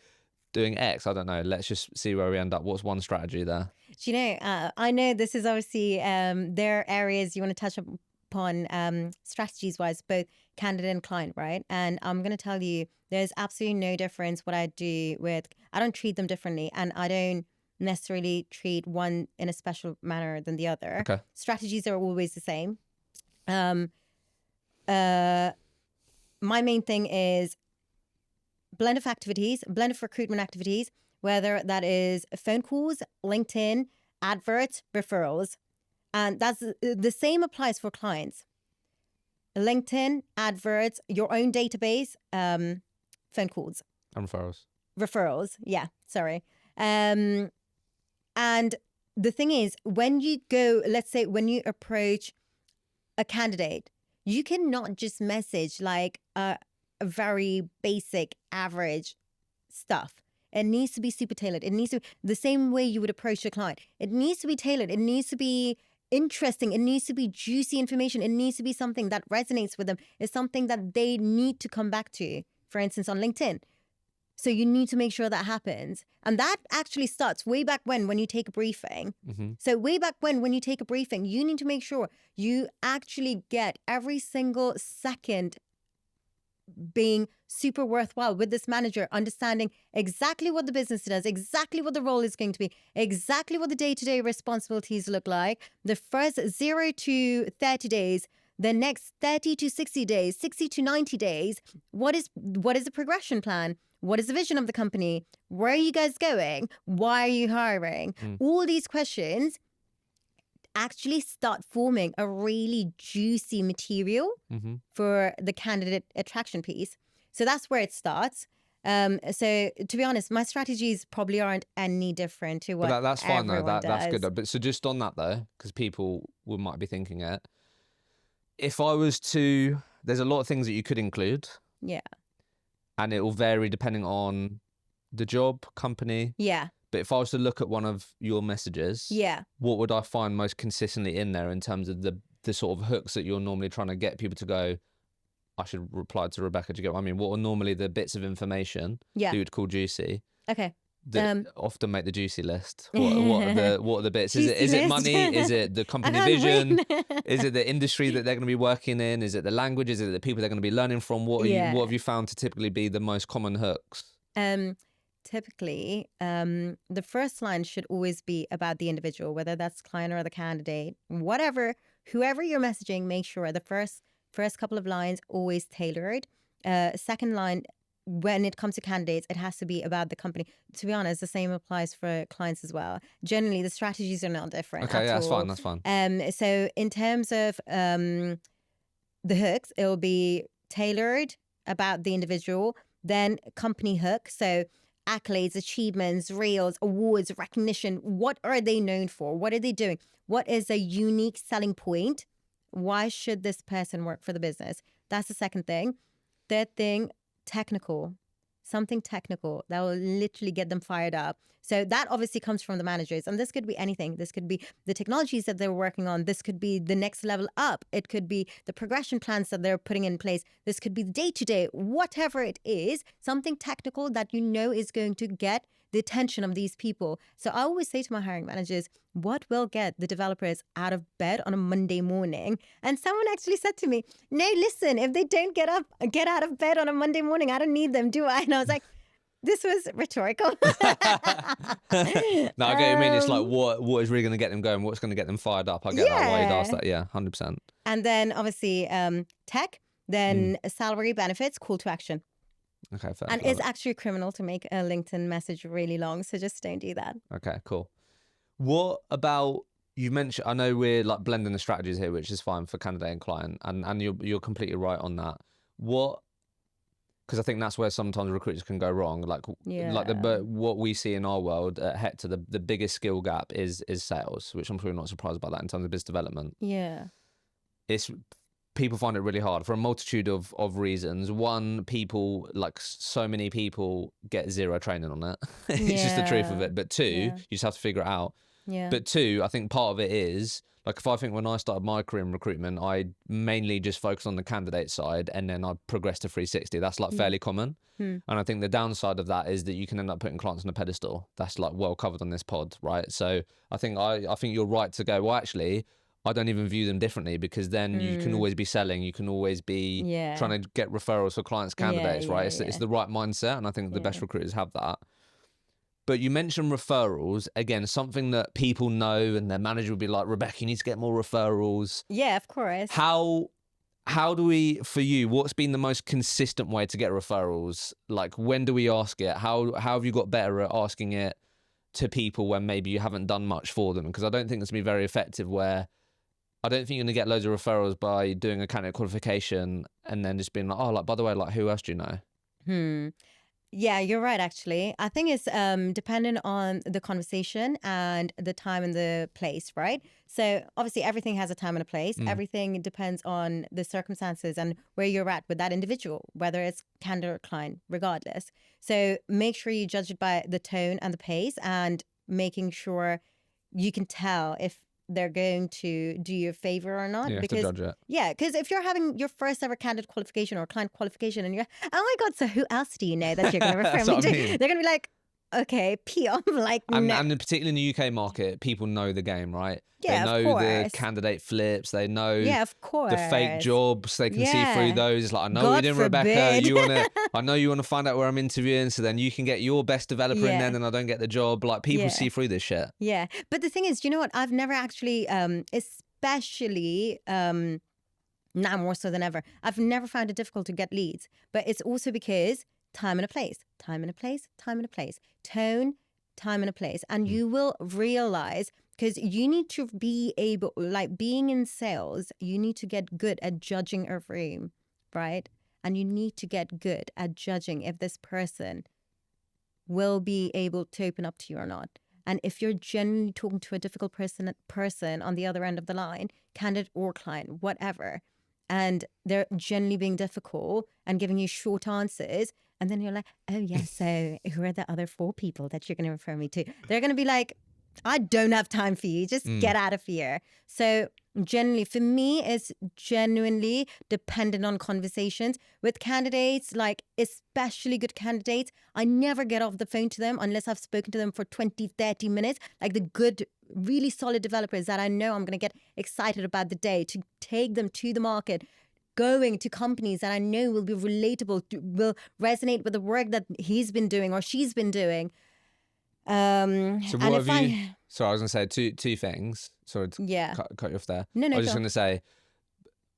doing X. I don't know. Let's just see where we end up. What's one strategy there? Do you know, I know this is obviously, there are areas you want to touch upon strategies-wise, both candidate and client, right? And I'm going to tell you, there's absolutely no difference what I do with, I don't treat them differently, and I don't necessarily treat one in a special manner than the other. Okay. Strategies are always the same. My main thing is blend of activities, blend of recruitment activities, whether that is phone calls, LinkedIn, adverts, referrals. And that's the same applies for clients. LinkedIn, adverts, your own database, phone calls. And referrals. Referrals, yeah, sorry. And the thing is, when you go, let's say when you approach a candidate, you cannot just message like a very basic, average stuff. It needs to be super tailored. It needs to, the same way you would approach a client. It needs to be tailored. It needs to be interesting. It needs to be juicy information. It needs to be something that resonates with them. It's something that they need to come back to, for instance, on LinkedIn. So you need to make sure that happens. And that actually starts way back when you take a briefing. Mm-hmm. So way back when you take a briefing, you need to make sure you actually get every single second being super worthwhile with this manager, understanding exactly what the business does, exactly what the role is going to be, exactly what the day-to-day responsibilities look like. The first 0 to 30 days, the next 30 to 60 days, 60 to 90 days, what is the progression plan? What is the vision of the company? Where are you guys going? Why are you hiring? All these questions actually start forming a really juicy material for the candidate attraction piece. So that's where it starts. So to be honest, my strategies probably aren't any different to what that's fine though. That's does. good. But so just on that though, because people might be thinking it. If I was to, there's a lot of things that you could include. Yeah. And it will vary depending on the job, company. Yeah. But if I was to look at one of your messages, yeah, what would I find most consistently in there in terms of the sort of hooks that you're normally trying to get people to go, I should reply to Rebekka? Do you get what I mean? What are normally the bits of information that you would call juicy? Okay. That often make the juicy list. What are the bits? Is it money? Is it the company vision? Is it the industry that they're going to be working in? Is it the language? Is it the people they're going to be learning from? What have you found to typically be the most common hooks? Typically, the first line should always be about the individual, whether that's client or the candidate, whatever, whoever you're messaging, make sure the first couple of lines always tailored. Second line, when it comes to candidates, it has to be about the company. To be honest, the same applies for clients as well. Generally, the strategies are not different. Okay, yeah, all. that's fine. So in terms of the hooks, it'll be tailored about the individual, then company hook. So accolades, achievements, reels, awards, recognition. What are they known for? What are they doing? What is a unique selling point? Why should this person work for the business? That's the second thing. Third thing, technical. Something technical that will literally get them fired up. So that obviously comes from the managers. And this could be anything. This could be the technologies that they're working on. This could be the next level up. It could be the progression plans that they're putting in place. This could be the day-to-day, whatever it is, something technical that you know is going to get the attention of these people. So I always say to my hiring managers, what will get the developers out of bed on a Monday morning? And someone actually said to me, no, listen, if they don't get out of bed on a Monday morning, I don't need them, do I? And I was like, this was rhetorical. No, I get what you mean. It's like what is really going to get them going? What's going to get them fired up? I get that why you'd ask that. Yeah, 100%. And then obviously tech, then salary, benefits, call to action. Okay, fair. And it's actually criminal to make a LinkedIn message really long, so just don't do that. Okay, cool. What about, you mentioned, I know we're like blending the strategies here, which is fine for candidate and client, and you're completely right on that. Because I think that's where sometimes recruiters can go wrong. But what we see in our world at Hector, the biggest skill gap is sales, which I'm sure you're not surprised about that in terms of business development. Yeah. People find it really hard for a multitude of reasons. One, so many people get zero training on it. It's just the truth of it. But two, you just have to figure it out. Yeah. But two, I think part of it is, like, if I think when I started my career in recruitment, I mainly just focused on the candidate side and then I progressed to 360. That's like fairly common. And I think the downside of that is that you can end up putting clients on a pedestal. That's like well covered on this pod, right? So I think you're right to go, well, actually, I don't even view them differently, because then you can always be selling, you can always be trying to get referrals for clients, candidates, right? It's the right mindset, and I think the best recruiters have that. But you mentioned referrals, again, something that people know, and their manager would be like, Rebekka, you need to get more referrals. Yeah, of course. How how do we, for you, what's been the most consistent way to get referrals? Like, when do we ask it? How have you got better at asking it to people when maybe you haven't done much for them? Because I don't think it's going to be very effective where I don't think you're going to get loads of referrals by doing a candidate qualification and then just being like, oh, like, by the way, like, who else do you know? Yeah, you're right, actually. I think it's dependent on the conversation and the time and the place, right? So obviously everything has a time and a place. Everything depends on the circumstances and where you're at with that individual, whether it's candidate or client, regardless. So make sure you judge it by the tone and the pace and making sure you can tell if they're going to do you a favor or not. You have because to judge it. yeah, because if you're having your first ever candidate qualification or client qualification and you're, oh my God, so who else do you know that you're going to refer That's me what to? I mean. They're going to be like, okay, I'm like, And, no. and particularly in the UK market, people know the game, right? Yeah, they of know the course. candidate flips. They know Yeah, of course. the fake jobs. They can see Yeah. through those. It's like, I know God what you're doing, Rebekka. forbid. I know you want to find out where I'm interviewing, so then you can get your best developer in there, and then I don't get the job. Like, people see through this shit. Yeah. But the thing is, you know what? I've never actually, especially now more so than ever, I've never found it difficult to get leads. But it's also because time and a place, time and a place, time and a place, tone, time and a place. And you will realize, because you need to be able, like being in sales, you need to get good at judging a room, right? And you need to get good at judging if this person will be able to open up to you or not. And if you're genuinely talking to a difficult person on the other end of the line, candidate or client, whatever, and they're genuinely being difficult and giving you short answers, and then you're like, oh yeah, so who are the other 4 people that you're going to refer me to? They're going to be like, I don't have time for you. Just get out of here. So generally, for me, it's genuinely dependent on conversations. With candidates, like especially good candidates, I never get off the phone to them unless I've spoken to them for 20, 30 minutes. Like the good, really solid developers that I know I'm going to get excited about the day, to take them to the market, going to companies that I know will be relatable, will resonate with the work that he's been doing or she's been doing. So what have you? Sorry, I was going to say two things. Sorry to cut you off there. No, I was just go going to say,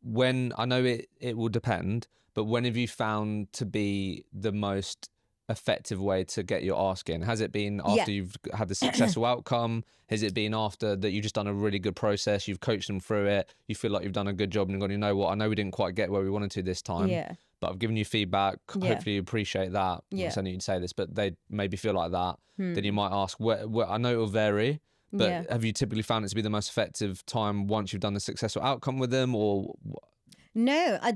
when I know it will depend, but when have you found to be the most effective way to get your ask in? Has it been after you've had the successful outcome? Has it been after that you've just done a really good process, you've coached them through it, you feel like you've done a good job and you've gone, you know what, I know we didn't quite get where we wanted to this time, but I've given you feedback, hopefully you appreciate that. I'm not saying you'd say this, but they maybe feel like that. Then you might ask, I know it will vary, but have you typically found it to be the most effective time once you've done the successful outcome with them, or? No, I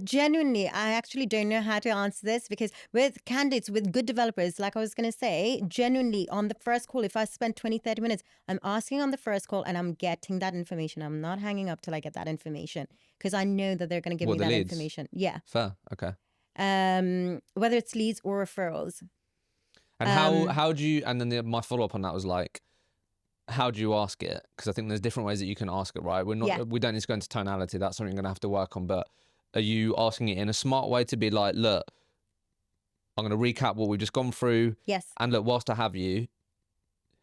actually don't know how to answer this, because with candidates, with good developers, like I was going to say, genuinely on the first call, if I spend 20, 30 minutes, I'm asking on the first call and I'm getting that information. I'm not hanging up till I get that information, because I know that they're going to give me that leads? Information. Yeah. Fair. Okay. Whether it's leads or referrals. And how do you, and then my follow-up on that was like, how do you ask it? Because I think there's different ways that you can ask it, right? We don't need to go into tonality. That's something you're going to have to work on. But are you asking it in a smart way to be like, look, I'm going to recap what we've just gone through. Yes. And look, whilst I have you,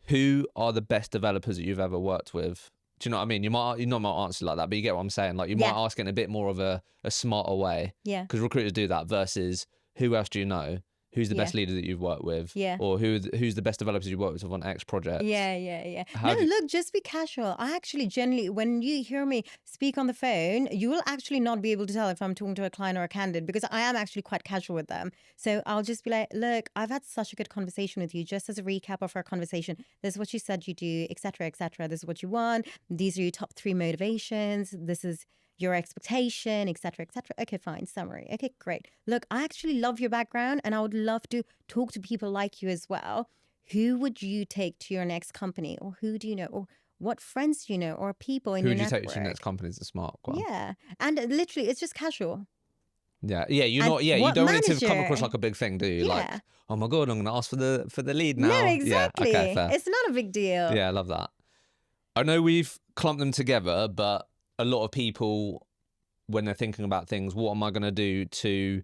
who are the best developers that you've ever worked with? Do you know what I mean? You not might answer like that, but you get what I'm saying. Like you might ask it in a bit more of a smarter way. Yeah. Because recruiters do that versus who else do you know? Who's the best leader that you've worked with? Yeah. Or who's the best developers you've worked with on X project? Yeah. Look, just be casual. I actually generally, when you hear me speak on the phone, you will actually not be able to tell if I'm talking to a client or a candidate, because I am actually quite casual with them. So I'll just be like, look, I've had such a good conversation with you. Just as a recap of our conversation, this is what you said you do, etc., etc. This is what you want. These are your top 3 motivations. This is your expectation, etc., etc. Okay, fine. Summary. Okay, great. Look, I actually love your background and I would love to talk to people like you as well. Who would you take to your next company? Or who do you know? Or what friends do you know? Or people in your network? Who would you take to your next company is a smart one. Yeah. And literally, it's just casual. Yeah. You don't want it to come across like a big thing, do you? Yeah. Like, oh my God, I'm going to ask for the lead now. No, exactly. Yeah, okay, fair. It's not a big deal. Yeah, I love that. I know we've clumped them together, but a lot of people, when they're thinking about things, what am I going to do to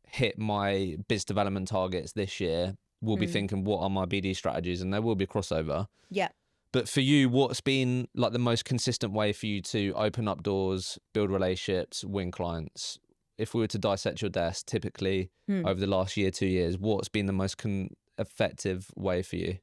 hit my biz development targets this year, will be thinking, what are my BD strategies? And there will be crossover. Yeah. But for you, what's been like the most consistent way for you to open up doors, build relationships, win clients? If we were to dissect your desk, typically over the last year, 2 years, what's been the most effective way for you?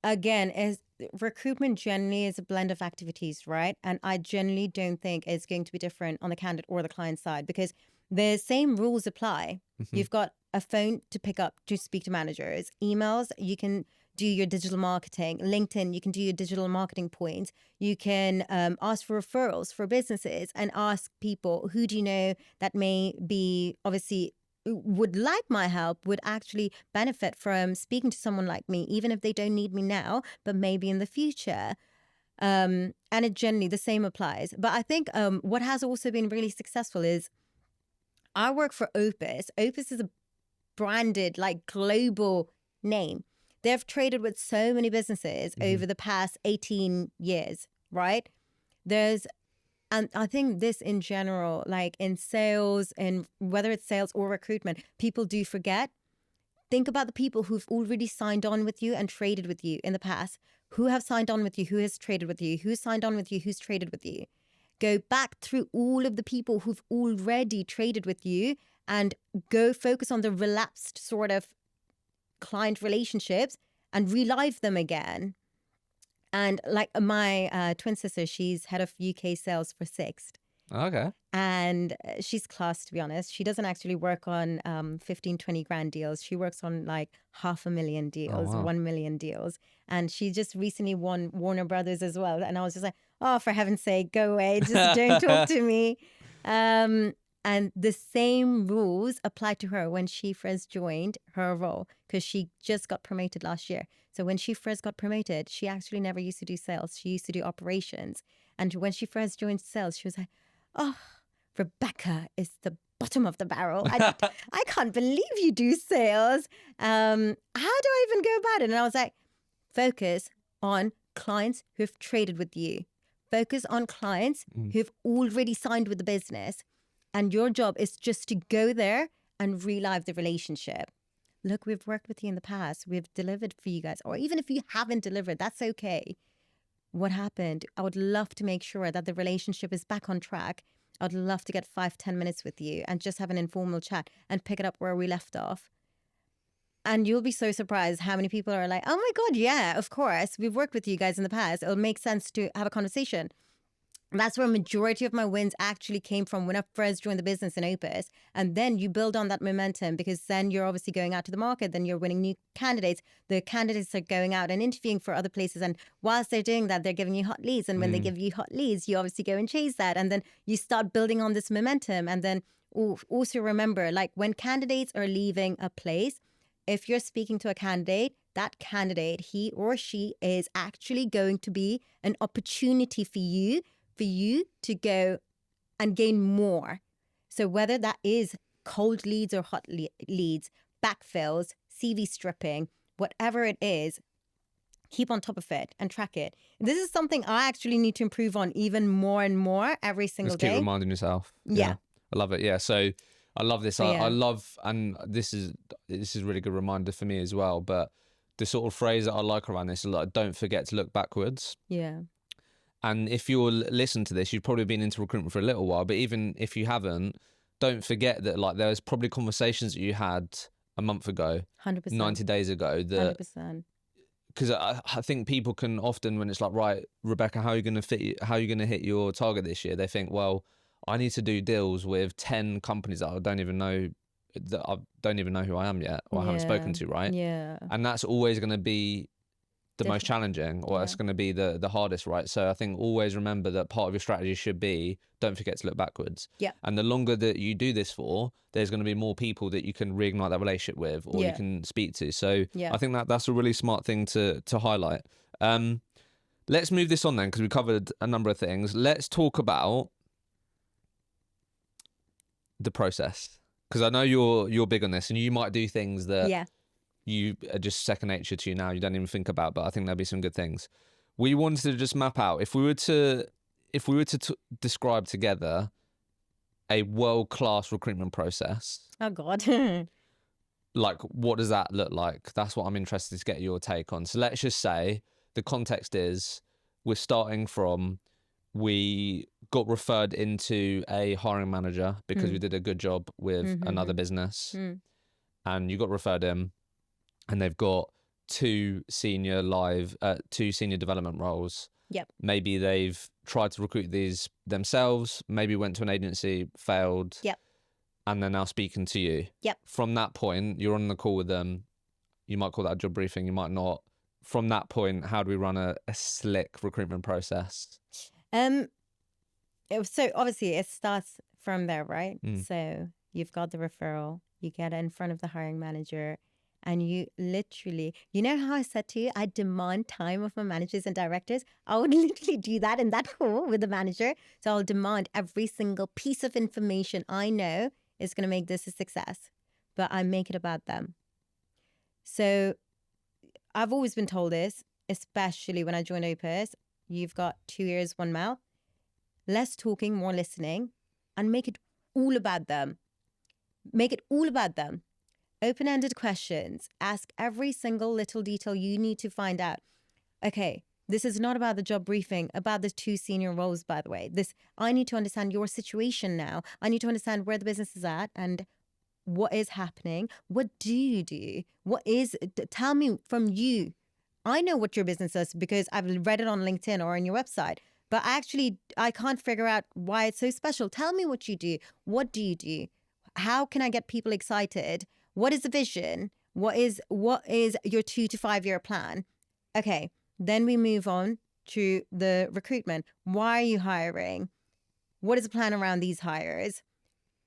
Again, is recruitment generally is a blend of activities, right? And I generally don't think it's going to be different on the candidate or the client side, because the same rules apply. You've got a phone to pick up to speak to managers, emails, you can do your digital marketing, LinkedIn, you can do your digital marketing points. You can ask for referrals for businesses and ask people, who do you know that may be obviously would like my help, would actually benefit from speaking to someone like me, even if they don't need me now, but maybe in the future. And it generally, the same applies. But I think what has also been really successful is I work for Opus. Opus is a branded, like, global name. They've traded with so many businesses over the past 18 years, right? And I think this in general, like in sales, and whether it's sales or recruitment, people do forget. Think about the people who've already signed on with you and traded with you in the past. Who have signed on with you? Who has traded with you? Who's signed on with you? Who's traded with you? Go back through all of the people who've already traded with you and go focus on the relapsed sort of client relationships and relive them again. And like my twin sister, she's head of UK sales for Sixt. Okay. And she's class, to be honest. She doesn't actually work on 15, 20 grand deals. She works on like 500,000 deals, 1 million deals. And she just recently won Warner Brothers as well. And I was just like, oh, for heaven's sake, go away. Just don't talk to me. And the same rules apply to her when she first joined her role, because she just got promoted last year. So when she first got promoted, she actually never used to do sales. She used to do operations. And when she first joined sales, she was like, oh, Rebekka is the bottom of the barrel. I can't believe you do sales. How do I even go about it? And I was like, focus on clients who've traded with you. Focus on clients who've already signed with the business. And your job is just to go there and relive the relationship. Look, we've worked with you in the past. We've delivered for you guys. Or even if you haven't delivered, that's okay. What happened? I would love to make sure that the relationship is back on track. I'd love to get 5-10 minutes with you and just have an informal chat and pick it up where we left off. And you'll be so surprised how many people are like, oh my God, yeah, of course. We've worked with you guys in the past. It'll make sense to have a conversation. And that's where a majority of my wins actually came from when I first joined the business in Opus. And then you build on that momentum, because then you're obviously going out to the market, then you're winning new candidates. The candidates are going out and interviewing for other places. And whilst they're doing that, they're giving you hot leads. And when they give you hot leads, you obviously go and chase that. And then you start building on this momentum. And then also remember, like, when candidates are leaving a place, if you're speaking to a candidate, that candidate, he or she, is actually going to be an opportunity for you to go and gain more. So whether that is cold leads or hot leads, backfills, CV stripping, whatever it is, keep on top of it and track it. This is something I actually need to improve on even more and more every single day. Just keep reminding yourself. Yeah. I love it. Yeah. So I love this. I Yeah. love, and this is a really good reminder for me as well. But the sort of phrase that I like around this is like, don't forget to look backwards. Yeah. And if you're listening to this, you've probably been into recruitment for a little while, but even if you haven't, don't forget that, like, there's probably conversations that you had a month ago, 100%. 90 days ago, that 100%. because I think people can often, when it's like, right, Rebekka, how are you going to hit your target this year? They think, well, I need to do deals with 10 companies that I don't even know who I am yet, or I haven't spoken to, right? Yeah. And that's always going to be the most challenging, or it's going to be the hardest, right? So I think always remember that part of your strategy should be, don't forget to look backwards. Yeah. And the longer that you do this for, there's going to be more people that you can reignite that relationship with, or you can speak to. So I think that's a really smart thing to highlight. Let's move this on then, because we covered a number of things. Let's talk about the process, because I know you're big on this, and you might do things that you are just second nature to you now, you don't even think about, but I think there'll be some good things. We wanted to just map out, if we were to describe together a world-class recruitment process. Oh God. Like, what does that look like? That's what I'm interested to get your take on. So let's just say the context is we're starting from, we got referred into a hiring manager because we did a good job with another business, and you got referred in, and they've got two senior development roles. Yep. Maybe they've tried to recruit these themselves, maybe went to an agency, failed. Yep. And they're now speaking to you. Yep. From that point, you're on the call with them. You might call that a job briefing, you might not. From that point, how do we run a slick recruitment process? So obviously it starts from there, right? So you've got the referral, you get it in front of the hiring manager, and you literally, you know how I said to you, I demand time of my managers and directors? I would literally do that in that call with the manager. So I'll demand every single piece of information I know is going to make this a success, but I make it about them. So I've always been told this, especially when I joined Opus, you've got 2 ears, 1 mouth, less talking, more listening, and make it all about them. Make it all about them. Open-ended questions. Ask every single little detail you need to find out. Okay, this is not about the job briefing, about the 2 senior roles, by the way. I need to understand your situation now. I need to understand where the business is at and what is happening. What do you do? Tell me from you. I know what your business is because I've read it on LinkedIn or on your website, but I can't figure out why it's so special. Tell me what you do. What do you do? How can I get people excited? What is the vision? What is your 2 to 5 year plan? Okay, then we move on to the recruitment. Why are you hiring? What is the plan around these hires?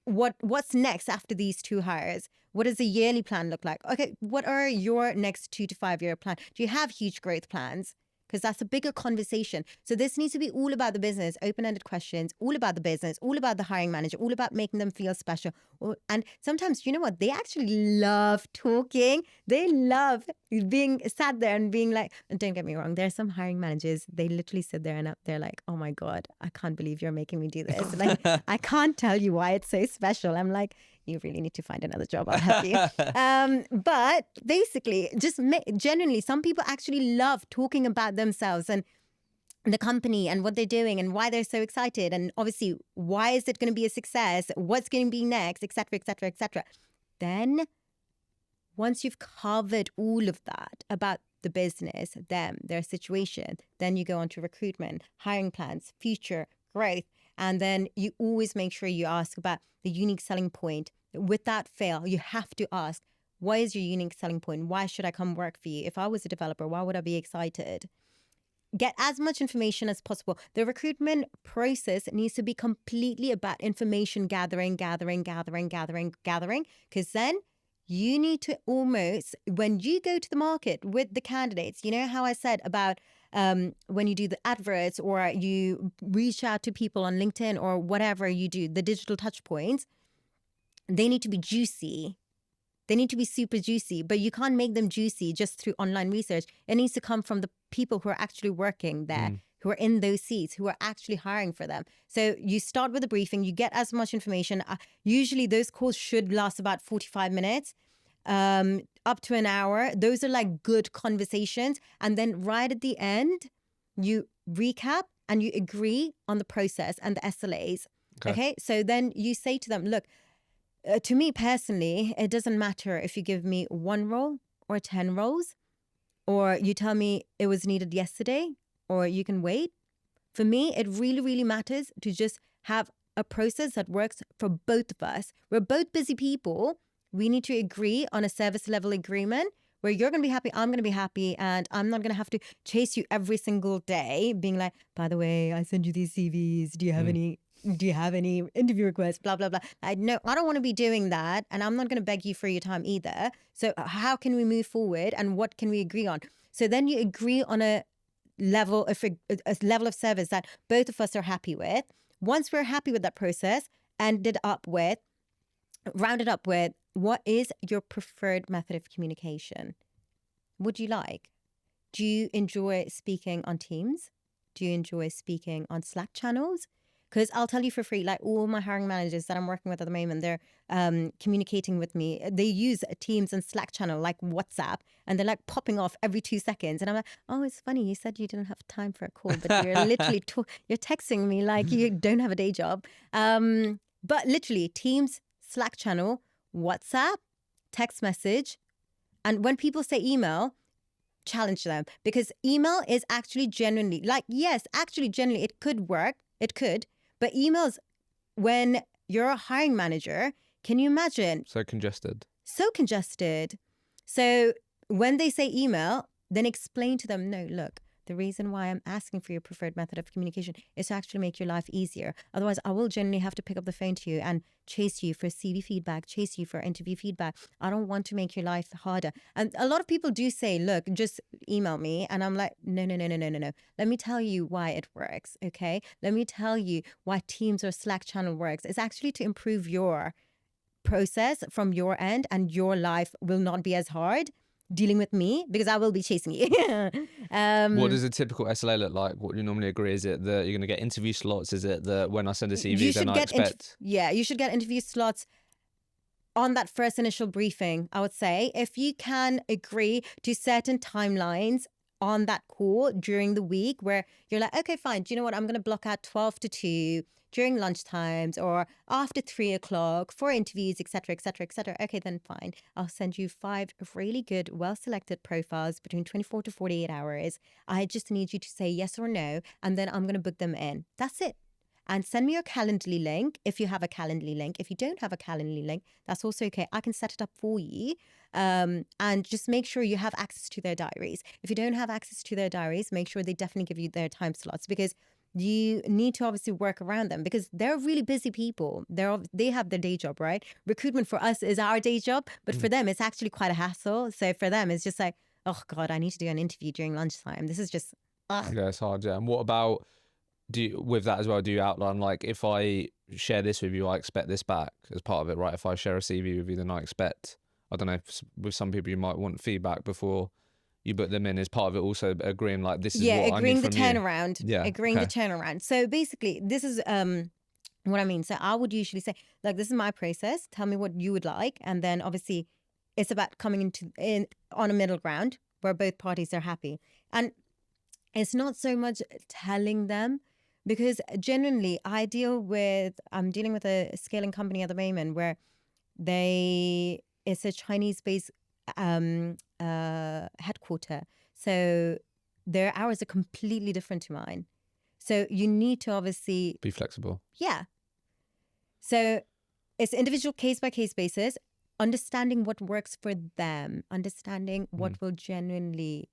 What's next after these 2 hires? What does the yearly plan look like? Okay, what are your next 2 to 5 year plan? Do you have huge growth plans? Because that's a bigger conversation. So this needs to be all about the business, open-ended questions, all about the business, all about the hiring manager, all about making them feel special. And sometimes, you know what? They actually love talking. They love being sat there and being like, don't get me wrong, there are some hiring managers, they literally sit there and they're like, oh my God, I can't believe you're making me do this. Like, I can't tell you why it's so special. I'm like, you really need to find another job. I'll help you. But basically, genuinely, some people actually love talking about themselves and the company and what they're doing and why they're so excited. And obviously, why is it going to be a success? What's going to be next, et cetera, et cetera, et cetera. Then once you've covered all of that about the business, them, their situation, then you go on to recruitment, hiring plans, future growth. And then you always make sure you ask about the unique selling point. Without fail, you have to ask, what is your unique selling point? Why should I come work for you? If I was a developer, why would I be excited? Get as much information as possible. The recruitment process needs to be completely about information gathering, because then you need to almost, when you go to the market with the candidates, you know how I said about when you do the adverts or you reach out to people on LinkedIn or whatever you do, the digital touch points, they need to be juicy. They need to be super juicy, but you can't make them juicy just through online research. It needs to come from the people who are actually working there, who are in those seats, who are actually hiring for them. So you start with a briefing, you get as much information. Usually those calls should last about 45 minutes. Up to an hour. Those are like good conversations. And then right at the end, you recap and you agree on the process and the SLAs. Okay. So then you say to them, look, to me personally, it doesn't matter if you give me 1 role or 10 roles, or you tell me it was needed yesterday, or you can wait. For me, it really, really matters to just have a process that works for both of us. We're both busy people. We need to agree on a service level agreement where you're going to be happy, I'm going to be happy, and I'm not going to have to chase you every single day being like, by the way, I sent you these CVs. Do you have any interview requests? Blah, blah, blah. I don't want to be doing that. And I'm not going to beg you for your time either. So how can we move forward and what can we agree on? So then you agree on a level of service that both of us are happy with. Once we're happy with that process, rounded up with, what is your preferred method of communication? What do you like? Do you enjoy speaking on Teams? Do you enjoy speaking on Slack channels? Because I'll tell you for free, like all my hiring managers that I'm working with at the moment, they're communicating with me. They use Teams and Slack channel like WhatsApp, and they're like popping off every 2 seconds. And I'm like, oh, it's funny. You said you didn't have time for a call, but you're literally you're texting me like you don't have a day job. But literally Teams, Slack channel, WhatsApp, text message. And when people say email, challenge them, because email is actually genuinely like, yes, actually genuinely it could work. It could. But emails, when you're a hiring manager, can you imagine? So congested. So congested. So when they say email, then explain to them, no, look, the reason why I'm asking for your preferred method of communication is to actually make your life easier. Otherwise, I will generally have to pick up the phone to you and chase you for CV feedback, chase you for interview feedback. I don't want to make your life harder. And a lot of people do say, look, just email me. And I'm like, no. Let me tell you why it works, okay? Let me tell you why Teams or Slack channel works. It's actually to improve your process from your end, and your life will not be as hard dealing with me because I will be chasing you. What does a typical SLA look like? What do you normally agree? Is it that you're going to get interview slots? Is it that when I send a CV, then I expect... you should get interview slots on that first initial briefing, I would say. If you can agree to certain timelines on that call during the week where you're like, okay, fine. Do you know what? I'm going to block out 12 to 2 during lunchtimes or after 3 o'clock for interviews, etc. Okay, then fine. I'll send you 5 really good, well-selected profiles between 24 to 48 hours. I just need you to say yes or no, and then I'm going to book them in. That's it. And send me your Calendly link if you have a Calendly link. If you don't have a Calendly link, that's also okay. I can set it up for you. And just make sure you have access to their diaries. If you don't have access to their diaries, make sure they definitely give you their time slots, because you need to obviously work around them, because they're really busy people. They have their day job, right? Recruitment for us is our day job, but for them, it's actually quite a hassle. So for them, it's just like, oh God, I need to do an interview during lunchtime. This is just, ugh. Yeah, it's hard, yeah. And what about, with that as well, do you outline, like, if I share this with you, I expect this back as part of it, right? If I share a CV with you, then I expect, I don't know, with some people you might want feedback before you book them in. Is part of it also agreeing like this is what I need from you? Agreeing the turnaround. Yeah, agreeing the turnaround. So basically, this is what I mean. So I would usually say, like, this is my process. Tell me what you would like, and then obviously, it's about coming on a middle ground where both parties are happy. And it's not so much telling them, because genuinely, I'm dealing with a scaling company at the moment where it's a Chinese-based headquarter. So their hours are completely different to mine. So you need to obviously be flexible. Yeah. So it's individual case-by-case basis, understanding what works for them, understanding what will genuinely...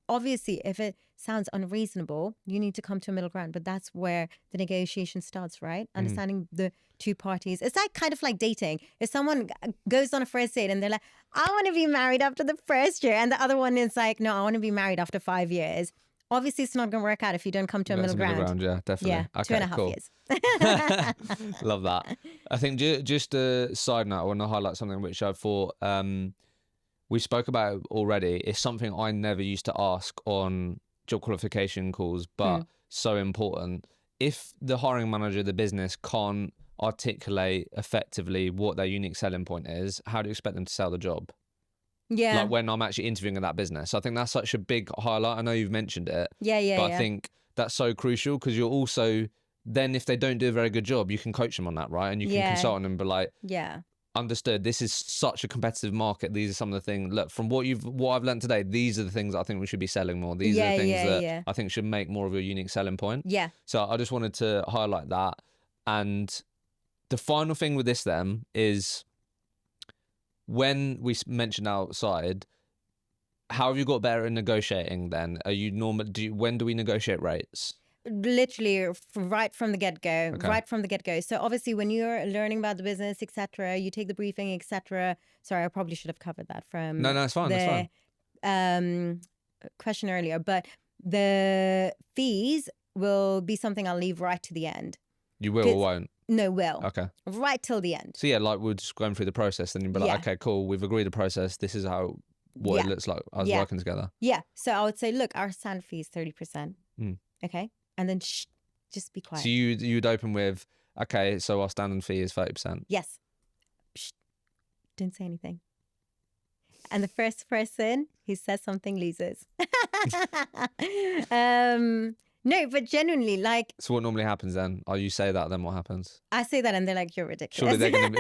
Obviously, if it sounds unreasonable, you need to come to a middle ground. But that's where the negotiation starts, right? Understanding the two parties. It's like kind of like dating. If someone goes on a first date and they're like, I want to be married after the first year, and the other one is like, no, I want to be married after 5 years. Obviously, it's not going to work out if you don't come to a middle ground. Yeah, definitely. Yeah, okay, 2.5 cool. years. Love that. I think just a side note, I want to highlight something which I thought... we spoke about it already. It's something I never used to ask on job qualification calls, but so important. If the hiring manager of the business can't articulate effectively what their unique selling point is, how do you expect them to sell the job? Yeah. Like when I'm actually interviewing in that business. I think that's such a big highlight. I know you've mentioned it. But I think that's so crucial, because you're also, then if they don't do a very good job, you can coach them on that, right? And you can consult on them and be like, understood, this is such a competitive market. These are some of the things, look, from what I've learned today, these are the things I think we should be selling more. These are the things that I think should make more of a unique selling point. Yeah. So I just wanted to highlight that. And the final thing with this then is, when we mentioned outside, how have you got better at negotiating then? Are you when do we negotiate rates? Literally right from the get-go. Right from the get-go. So obviously when you're learning about the business, etc., you take the briefing, etc. Sorry, I probably should have covered that from no, it's fine. That's fine. Question earlier, but the fees will be something I'll leave right to the end. You will or won't? No, will. Okay. Right till the end. So yeah, like we're just going through the process, then you'll be like, okay, cool, we've agreed the process. This is what it looks like us working together. Yeah. So I would say, look, our standard fee is 30%. Okay. And then Just be quiet. So you'd open with, okay, so our standing fee is 30%. Yes. Psst. Didn't say anything. And the first person who says something loses. No, but genuinely, like. So what normally happens then? Oh, you say that, then what happens? I say that and they're like, you're ridiculous.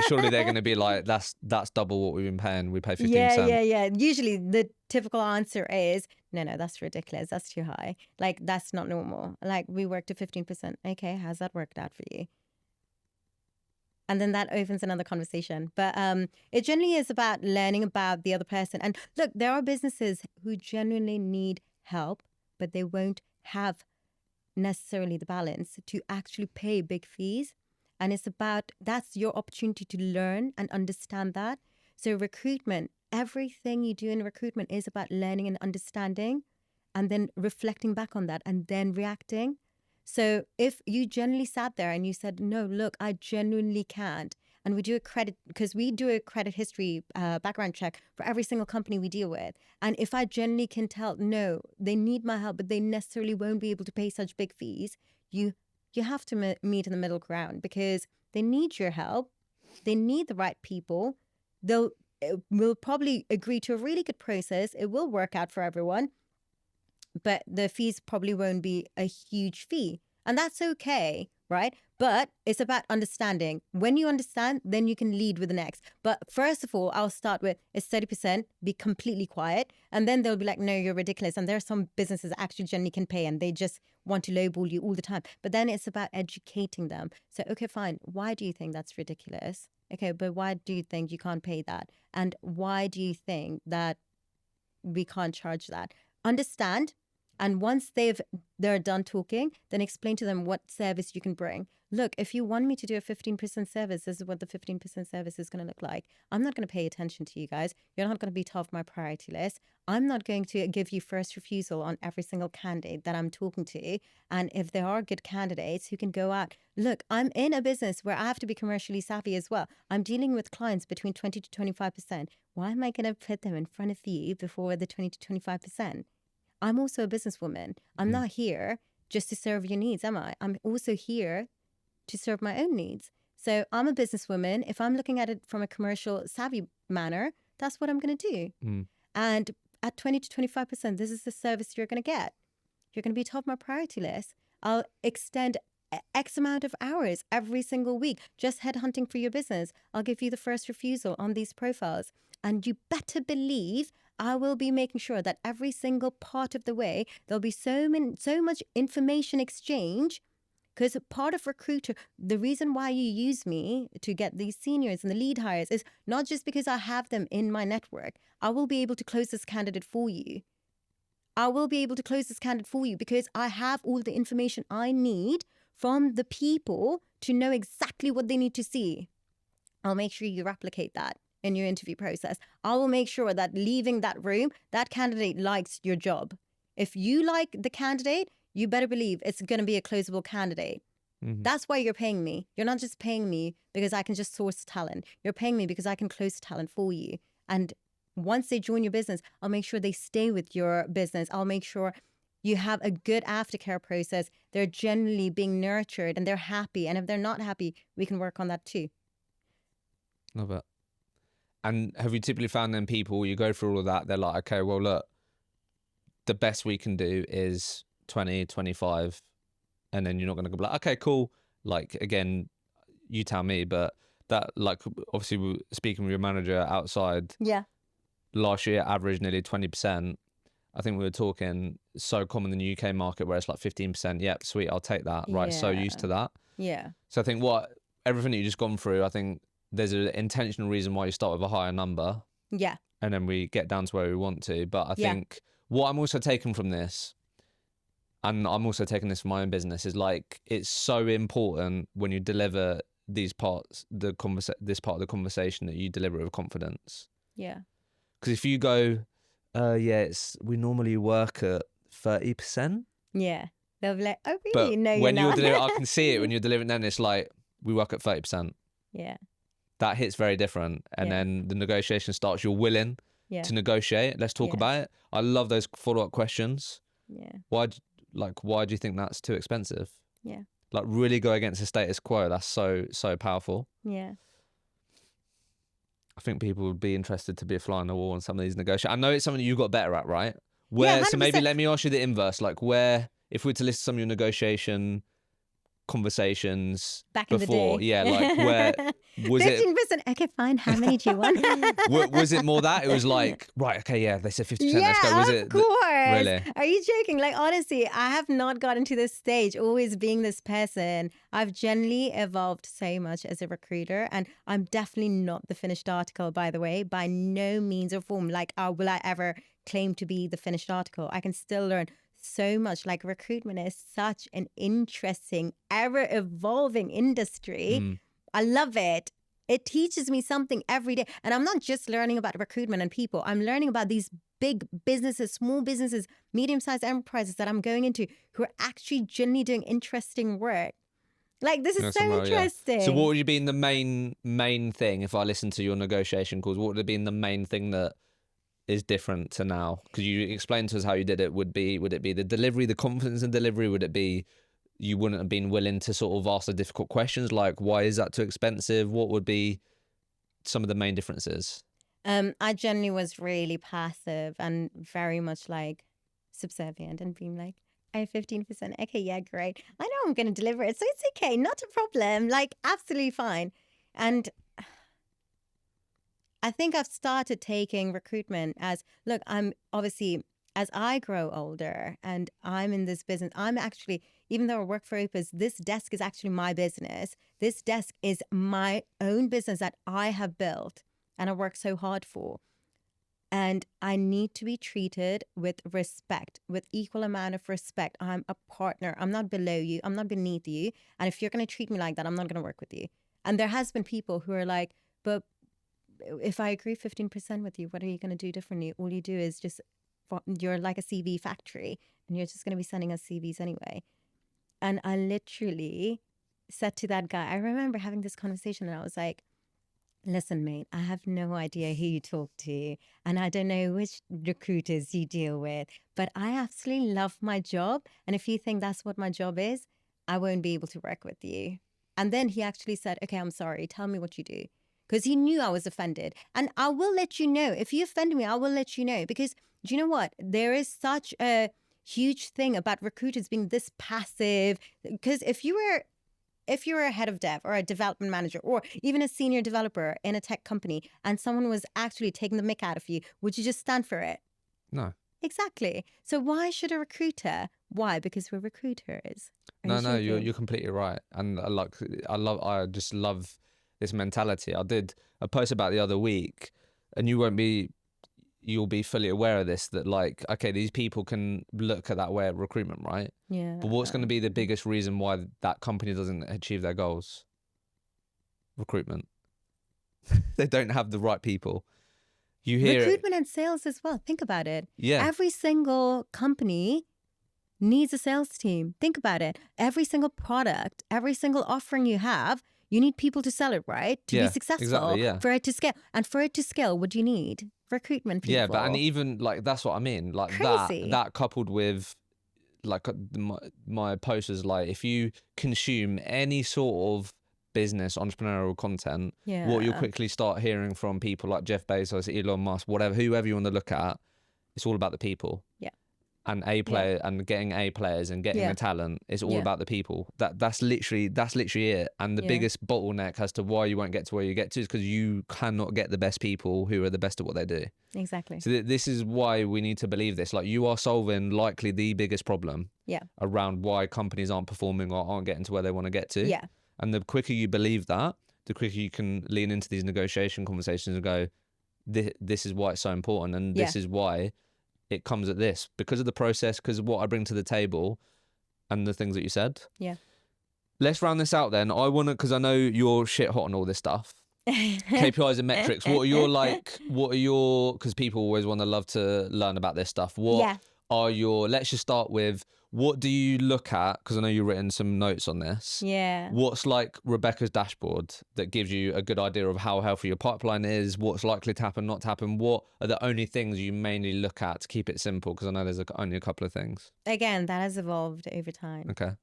Surely they're gonna be like, that's double what we've been paying. We pay 15%. Yeah. Usually the typical answer is, no, that's ridiculous. That's too high. Like, that's not normal. Like, we work to 15%. Okay, how's that worked out for you? And then that opens another conversation. But it generally is about learning about the other person. And look, there are businesses who genuinely need help, but they won't have necessarily the balance to actually pay big fees. And it's about, that's your opportunity to learn and understand that. So recruitment, everything you do in recruitment is about learning and understanding and then reflecting back on that and then reacting. So if you genuinely sat there and you said, no, look, I genuinely can't. And we do a credit, because we do a credit history background check for every single company we deal with. And if I genuinely can tell, no, they need my help, but they necessarily won't be able to pay such big fees, you have to meet in the middle ground, because they need your help. They need the right people. Will probably agree to a really good process. It will work out for everyone. But the fees probably won't be a huge fee. And that's okay, right? But it's about understanding. When you understand, then you can lead with the next. But first of all, I'll start with, it's 30%, be completely quiet. And then they'll be like, no, you're ridiculous. And there are some businesses that actually generally can pay and they just want to lowball you all the time. But then it's about educating them. So, okay, fine. Why do you think that's ridiculous? Okay, but why do you think you can't pay that? And why do you think that we can't charge that? Understand. And once they're done talking, then explain to them what service you can bring. Look, if you want me to do a 15% service, this is what the 15% service is going to look like. I'm not going to pay attention to you guys. You're not going to be top of my priority list. I'm not going to give you first refusal on every single candidate that I'm talking to. And if there are good candidates who can go out, look, I'm in a business where I have to be commercially savvy as well. I'm dealing with clients between 20 to 25%. Why am I going to put them in front of you before the 20 to 25%? I'm also a businesswoman. I'm not here just to serve your needs, am I? I'm also here to serve my own needs. So I'm a businesswoman. If I'm looking at it from a commercial savvy manner, that's what I'm going to do. And at 20 to 25%, this is the service you're going to get. You're going to be top of my priority list. I'll extend X amount of hours every single week, just headhunting for your business. I'll give you the first refusal on these profiles. And you better believe I will be making sure that every single part of the way, there'll be so much information exchange. Because part of recruiter, the reason why you use me to get these seniors and the lead hires is not just because I have them in my network. I will be able to close this candidate for you. I will be able to close this candidate for you because I have all the information I need from the people to know exactly what they need to see. I'll make sure you replicate that in your interview process. I will make sure that leaving that room, that candidate likes your job. If you like the candidate, you better believe it's going to be a closable candidate. That's why you're paying me. You're not just paying me because I can just source talent. You're paying me because I can close talent for you. And once they join your business, I'll make sure they stay with your business. I'll make sure you have a good aftercare process. They're generally being nurtured and they're happy. And if they're not happy, we can work on that too. Love it. And have you typically found then people, you go through all of that, they're like, okay, well, look, the best we can do is 20, 25, and then you're not going to go like, okay, cool. Like, again, you tell me, but that, like, obviously we were speaking with your manager outside. Yeah. Last year, average nearly 20%. I think we were talking so common in the UK market where it's like 15%. Yep, sweet, I'll take that. Right, so used to that. Yeah. So I think everything that you just gone through, I think there's an intentional reason why you start with a higher number. Yeah. And then we get down to where we want to. But I think what I'm also taking from this, and I'm also taking this from my own business, is like, it's so important when you deliver these parts, this part of the conversation, that you deliver it with confidence. Yeah. Because if you go, we normally work at 30%. Yeah. They'll be like, oh, really? No, when you're not. I can see it when you're delivering, then it's like, we work at 30%. Yeah. That hits very different. And then the negotiation starts. You're willing to negotiate. Let's talk about it. I love those follow-up questions. Yeah. Why do you think that's too expensive? Yeah. like really go against the status quo. That's so powerful. Yeah. I think people would be interested to be a fly on the wall on some of these negotiations. I know it's something you got better at, right? Yeah, So maybe 100%. let me ask you the inverse. Like where, if we were to list some of your negotiation conversations Back in before, the day. yeah, like where was 15%. Okay, fine. How many do you want? was it more that it was like, right, okay, yeah, they said 50%, let's go. Was of it course. really? Are you joking? Like, honestly, I have not gotten to this stage always being this person. I've generally evolved so much as a recruiter, and I'm definitely not the finished article, by the way, by no means or form. Like, will I ever claim to be the finished article? I can still learn so much. Like, recruitment is such an interesting, ever evolving industry. I love it. It teaches me something every day. And I'm not just learning about recruitment and people. I'm learning about these big businesses, small businesses, medium-sized enterprises that I'm going into who are actually genuinely doing interesting work. Like, this is so interesting. Yeah. So what would you be in the main thing if I listened to your negotiation calls? What would have been the main thing that is different to now? Because you explained to us how you did it. Would it be the delivery, the confidence in delivery? Would it be you wouldn't have been willing to sort of ask the difficult questions like, why is that too expensive? What would be some of the main differences? I generally was really passive and very much like subservient and being like, I have 15%. Okay, yeah, great. I know I'm going to deliver it. So it's okay. Not a problem. Like, absolutely fine. And I think I've started taking recruitment as, look, I'm obviously, as I grow older and I'm in this business, I'm actually, even though I work for Opus, this desk is actually my business. This desk is my own business that I have built and I work so hard for. And I need to be treated with respect, with equal amount of respect. I'm a partner. I'm not below you. I'm not beneath you. And if you're going to treat me like that, I'm not going to work with you. And there has been people who are like, but if I agree 15% with you, what are you going to do differently? All you do is just, you're like a CV factory and you're just going to be sending us CVs anyway. And I literally said to that guy, I remember having this conversation and I was like, listen, mate, I have no idea who you talk to and I don't know which recruiters you deal with, but I absolutely love my job. And if you think that's what my job is, I won't be able to work with you. And then he actually said, okay, I'm sorry. Tell me what you do. Because he knew I was offended. And I will let you know. If you offend me, I will let you know. Because do you know what? There is such a huge thing about recruiters being this passive. Because if you were a head of dev or a development manager or even a senior developer in a tech company and someone was actually taking the mick out of you, would you just stand for it? No. Exactly. So why should a recruiter? Why? Because we're recruiters. No, you're completely right. And I just love this mentality. I did a post about the other week, and you'll be fully aware of this, that like, okay, these people can look at that way at recruitment, right? Yeah. But what's going to be the biggest reason why that company doesn't achieve their goals? Recruitment. They don't have the right people. You hear recruitment and sales as well. Think about it. Yeah. Every single company needs a sales team. Think about it. Every single product, every single offering you have, you need people to sell it, right? To be successful. Exactly, yeah. For it to scale. And for it to scale, what do you need? Recruitment people. Yeah, but and even like that's what I mean. Like Crazy. that coupled with like my post is like, if you consume any sort of business entrepreneurial content, what you'll quickly start hearing from people like Jeff Bezos, Elon Musk, whoever you want to look at, it's all about the people. Yeah. And and getting A players and getting the talent is all about the people. That's literally it. And the biggest bottleneck as to why you won't get to where you get to is because you cannot get the best people who are the best at what they do. Exactly. So this is why we need to believe this. Like, you are solving likely the biggest problem around why companies aren't performing or aren't getting to where they want to get to. Yeah. And the quicker you believe that, the quicker you can lean into these negotiation conversations and go, this is why it's so important, and this is why it comes at this, because of the process, because of what I bring to the table and the things that you said. Yeah. Let's round this out then. I want to, because I know you're shit hot on all this stuff. KPIs and metrics. Because people always love to learn about this stuff. Let's just start with, what do you look at? Because I know you've written some notes on this. Yeah. What's like Rebekka's dashboard that gives you a good idea of how healthy your pipeline is, what's likely to happen, not to happen? What are the only things you mainly look at to keep it simple? Because I know there's only a couple of things. Again, that has evolved over time. Okay.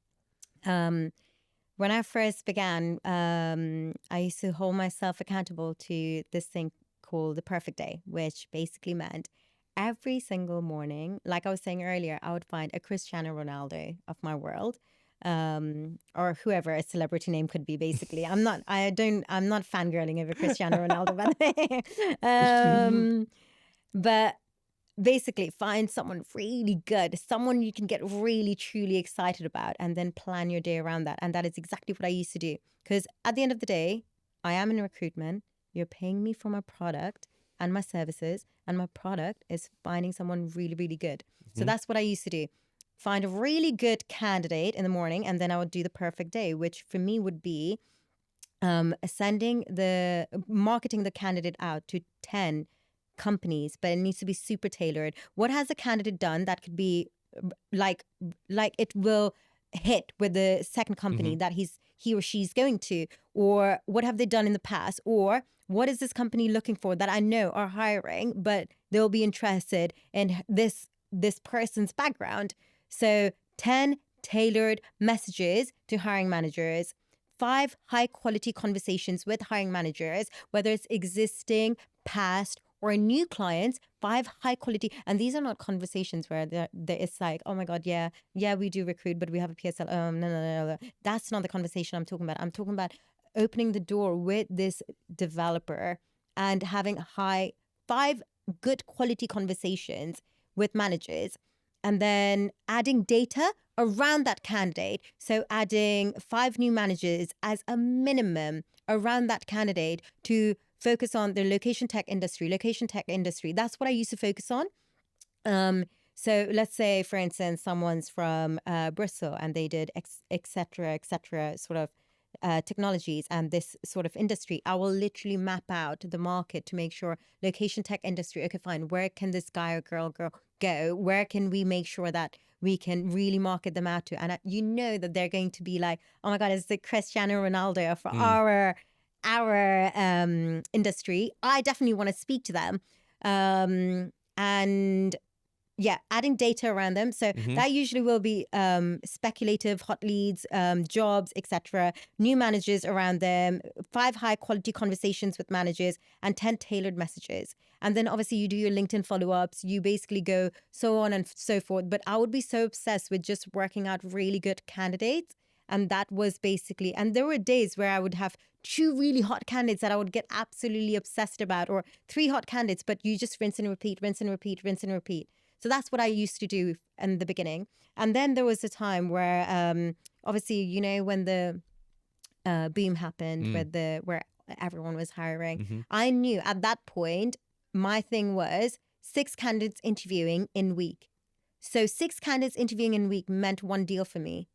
when I first began, I used to hold myself accountable to this thing called the perfect day, which basically meant every single morning, like I was saying earlier, I would find a Cristiano Ronaldo of my world, or whoever a celebrity name could be. Basically, I'm not fangirling over Cristiano Ronaldo, by the way. But basically, find someone really good, someone you can get really truly excited about, and then plan your day around that. And that is exactly what I used to do. Because at the end of the day, I am in recruitment. You're paying me for my product and my services, and my product is finding someone really, really good. So that's what I used to do. Find a really good candidate in the morning, and then I would do the perfect day, which for me would be marketing the candidate out to 10 companies, but it needs to be super tailored. What has the candidate done that could be like it will hit with the second company that he or she's going to, or what have they done in the past, or what is this company looking for that I know are hiring, but they'll be interested in this person's background. So 10 tailored messages to hiring managers, 5 high quality conversations with hiring managers, whether it's existing, past, or new clients, 5 high quality. And these are not conversations where it's like, oh my God, yeah, we do recruit, but we have a PSL. No. That's not the conversation I'm talking about. I'm talking about opening the door with this developer and having 5 good quality conversations with managers, and then adding data around that candidate. So adding 5 new managers as a minimum around that candidate to focus on the location tech industry. That's what I used to focus on. So let's say, for instance, someone's from Bristol and they did et cetera, sort of technologies and this sort of industry. I will literally map out the market to make sure location tech industry, okay, fine, where can this guy or girl go? Where can we make sure that we can really market them out to? And you know that they're going to be like, oh my God, it's the Cristiano Ronaldo of our industry. I definitely want to speak to them. And yeah, adding data around them. So that usually will be speculative, hot leads, jobs, etc. New managers around them, 5 high quality conversations with managers, and 10 tailored messages. And then obviously you do your LinkedIn follow-ups. You basically go so on and so forth. But I would be so obsessed with just working out really good candidates. And that was basically, and there were days where I would have 2 really hot candidates that I would get absolutely obsessed about, or 3 hot candidates, but you just rinse and repeat. So that's what I used to do in the beginning. And then there was a time where, obviously, you know, when the boom happened, where everyone was hiring, I knew at that point, my thing was 6 candidates interviewing in week. So 6 candidates interviewing in week meant 1 deal for me.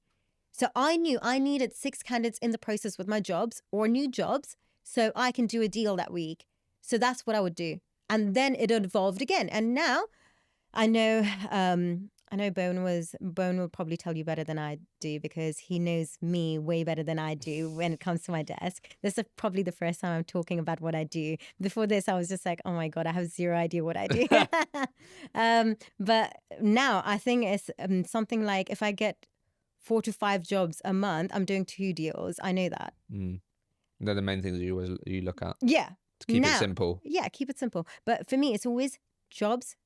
So I knew I needed 6 candidates in the process with my jobs or new jobs so I can do a deal that week. So that's what I would do. And then it evolved again. And now I know Bone will probably tell you better than I do, because he knows me way better than I do when it comes to my desk. This is probably the first time I'm talking about what I do. Before this, I was just like, oh my God, I have 0 idea what I do. But now I think it's something like if I get 4 to 5 jobs a month, I'm doing 2 deals. I know that. They're the main things you look at. Yeah. To keep it simple. Yeah, keep it simple. But for me, it's always jobs,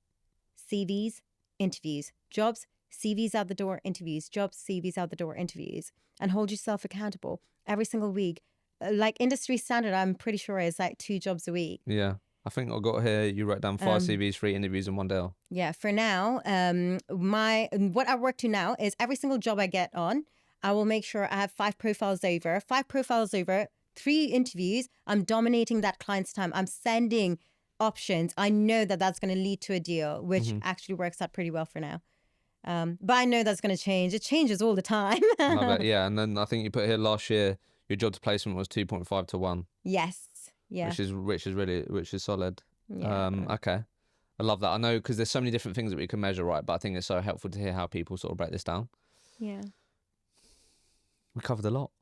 CVs, interviews. Jobs, CVs out the door, interviews. Jobs, CVs out the door, interviews. And hold yourself accountable every single week. Like industry standard, I'm pretty sure is like 2 jobs a week. Yeah. I think I got here, you wrote down 5 CVs, 3 interviews in 1 deal. Yeah, for now, what I work to now is every single job I get on, I will make sure I have 5 profiles over. 5 profiles over, 3 interviews. I'm dominating that client's time. I'm sending options. I know that that's going to lead to a deal, which actually works out pretty well for now. But I know that's going to change. It changes all the time. Yeah, and then I think you put here last year, your job to placement was 2.5 to 1. Yes. Yeah. Which is solid. Yeah. Okay. I love that. I know, because there's so many different things that we can measure, right? But I think it's so helpful to hear how people sort of break this down. Yeah. We covered a lot.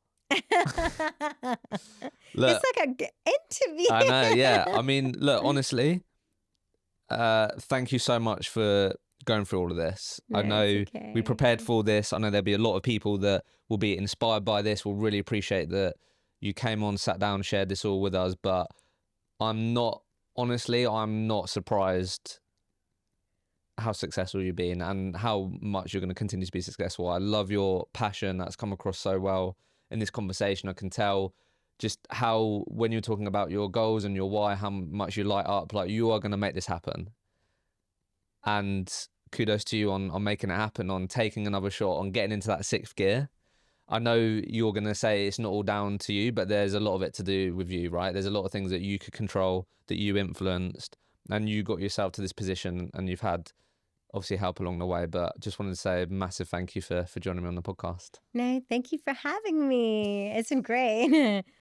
Look, it's like an interview. I know, yeah. I mean, look, honestly, thank you so much for going through all of this. No, I know it's okay. we prepared for this. I know there'll be a lot of people that will be inspired by this, will really appreciate that you came on, sat down, shared this all with us. But I'm not surprised how successful you've been and how much you're going to continue to be successful. I love your passion. That's come across so well in this conversation. I can tell just how, when you're talking about your goals and your why, how much you light up, like you are going to make this happen. And kudos to you on making it happen, on taking another shot, on getting into that 6th gear. I know you're going to say it's not all down to you, but there's a lot of it to do with you, right? There's a lot of things that you could control, that you influenced, and you got yourself to this position, and you've had obviously help along the way. But just wanted to say a massive thank you for joining me on the podcast. No, thank you for having me. It's been great.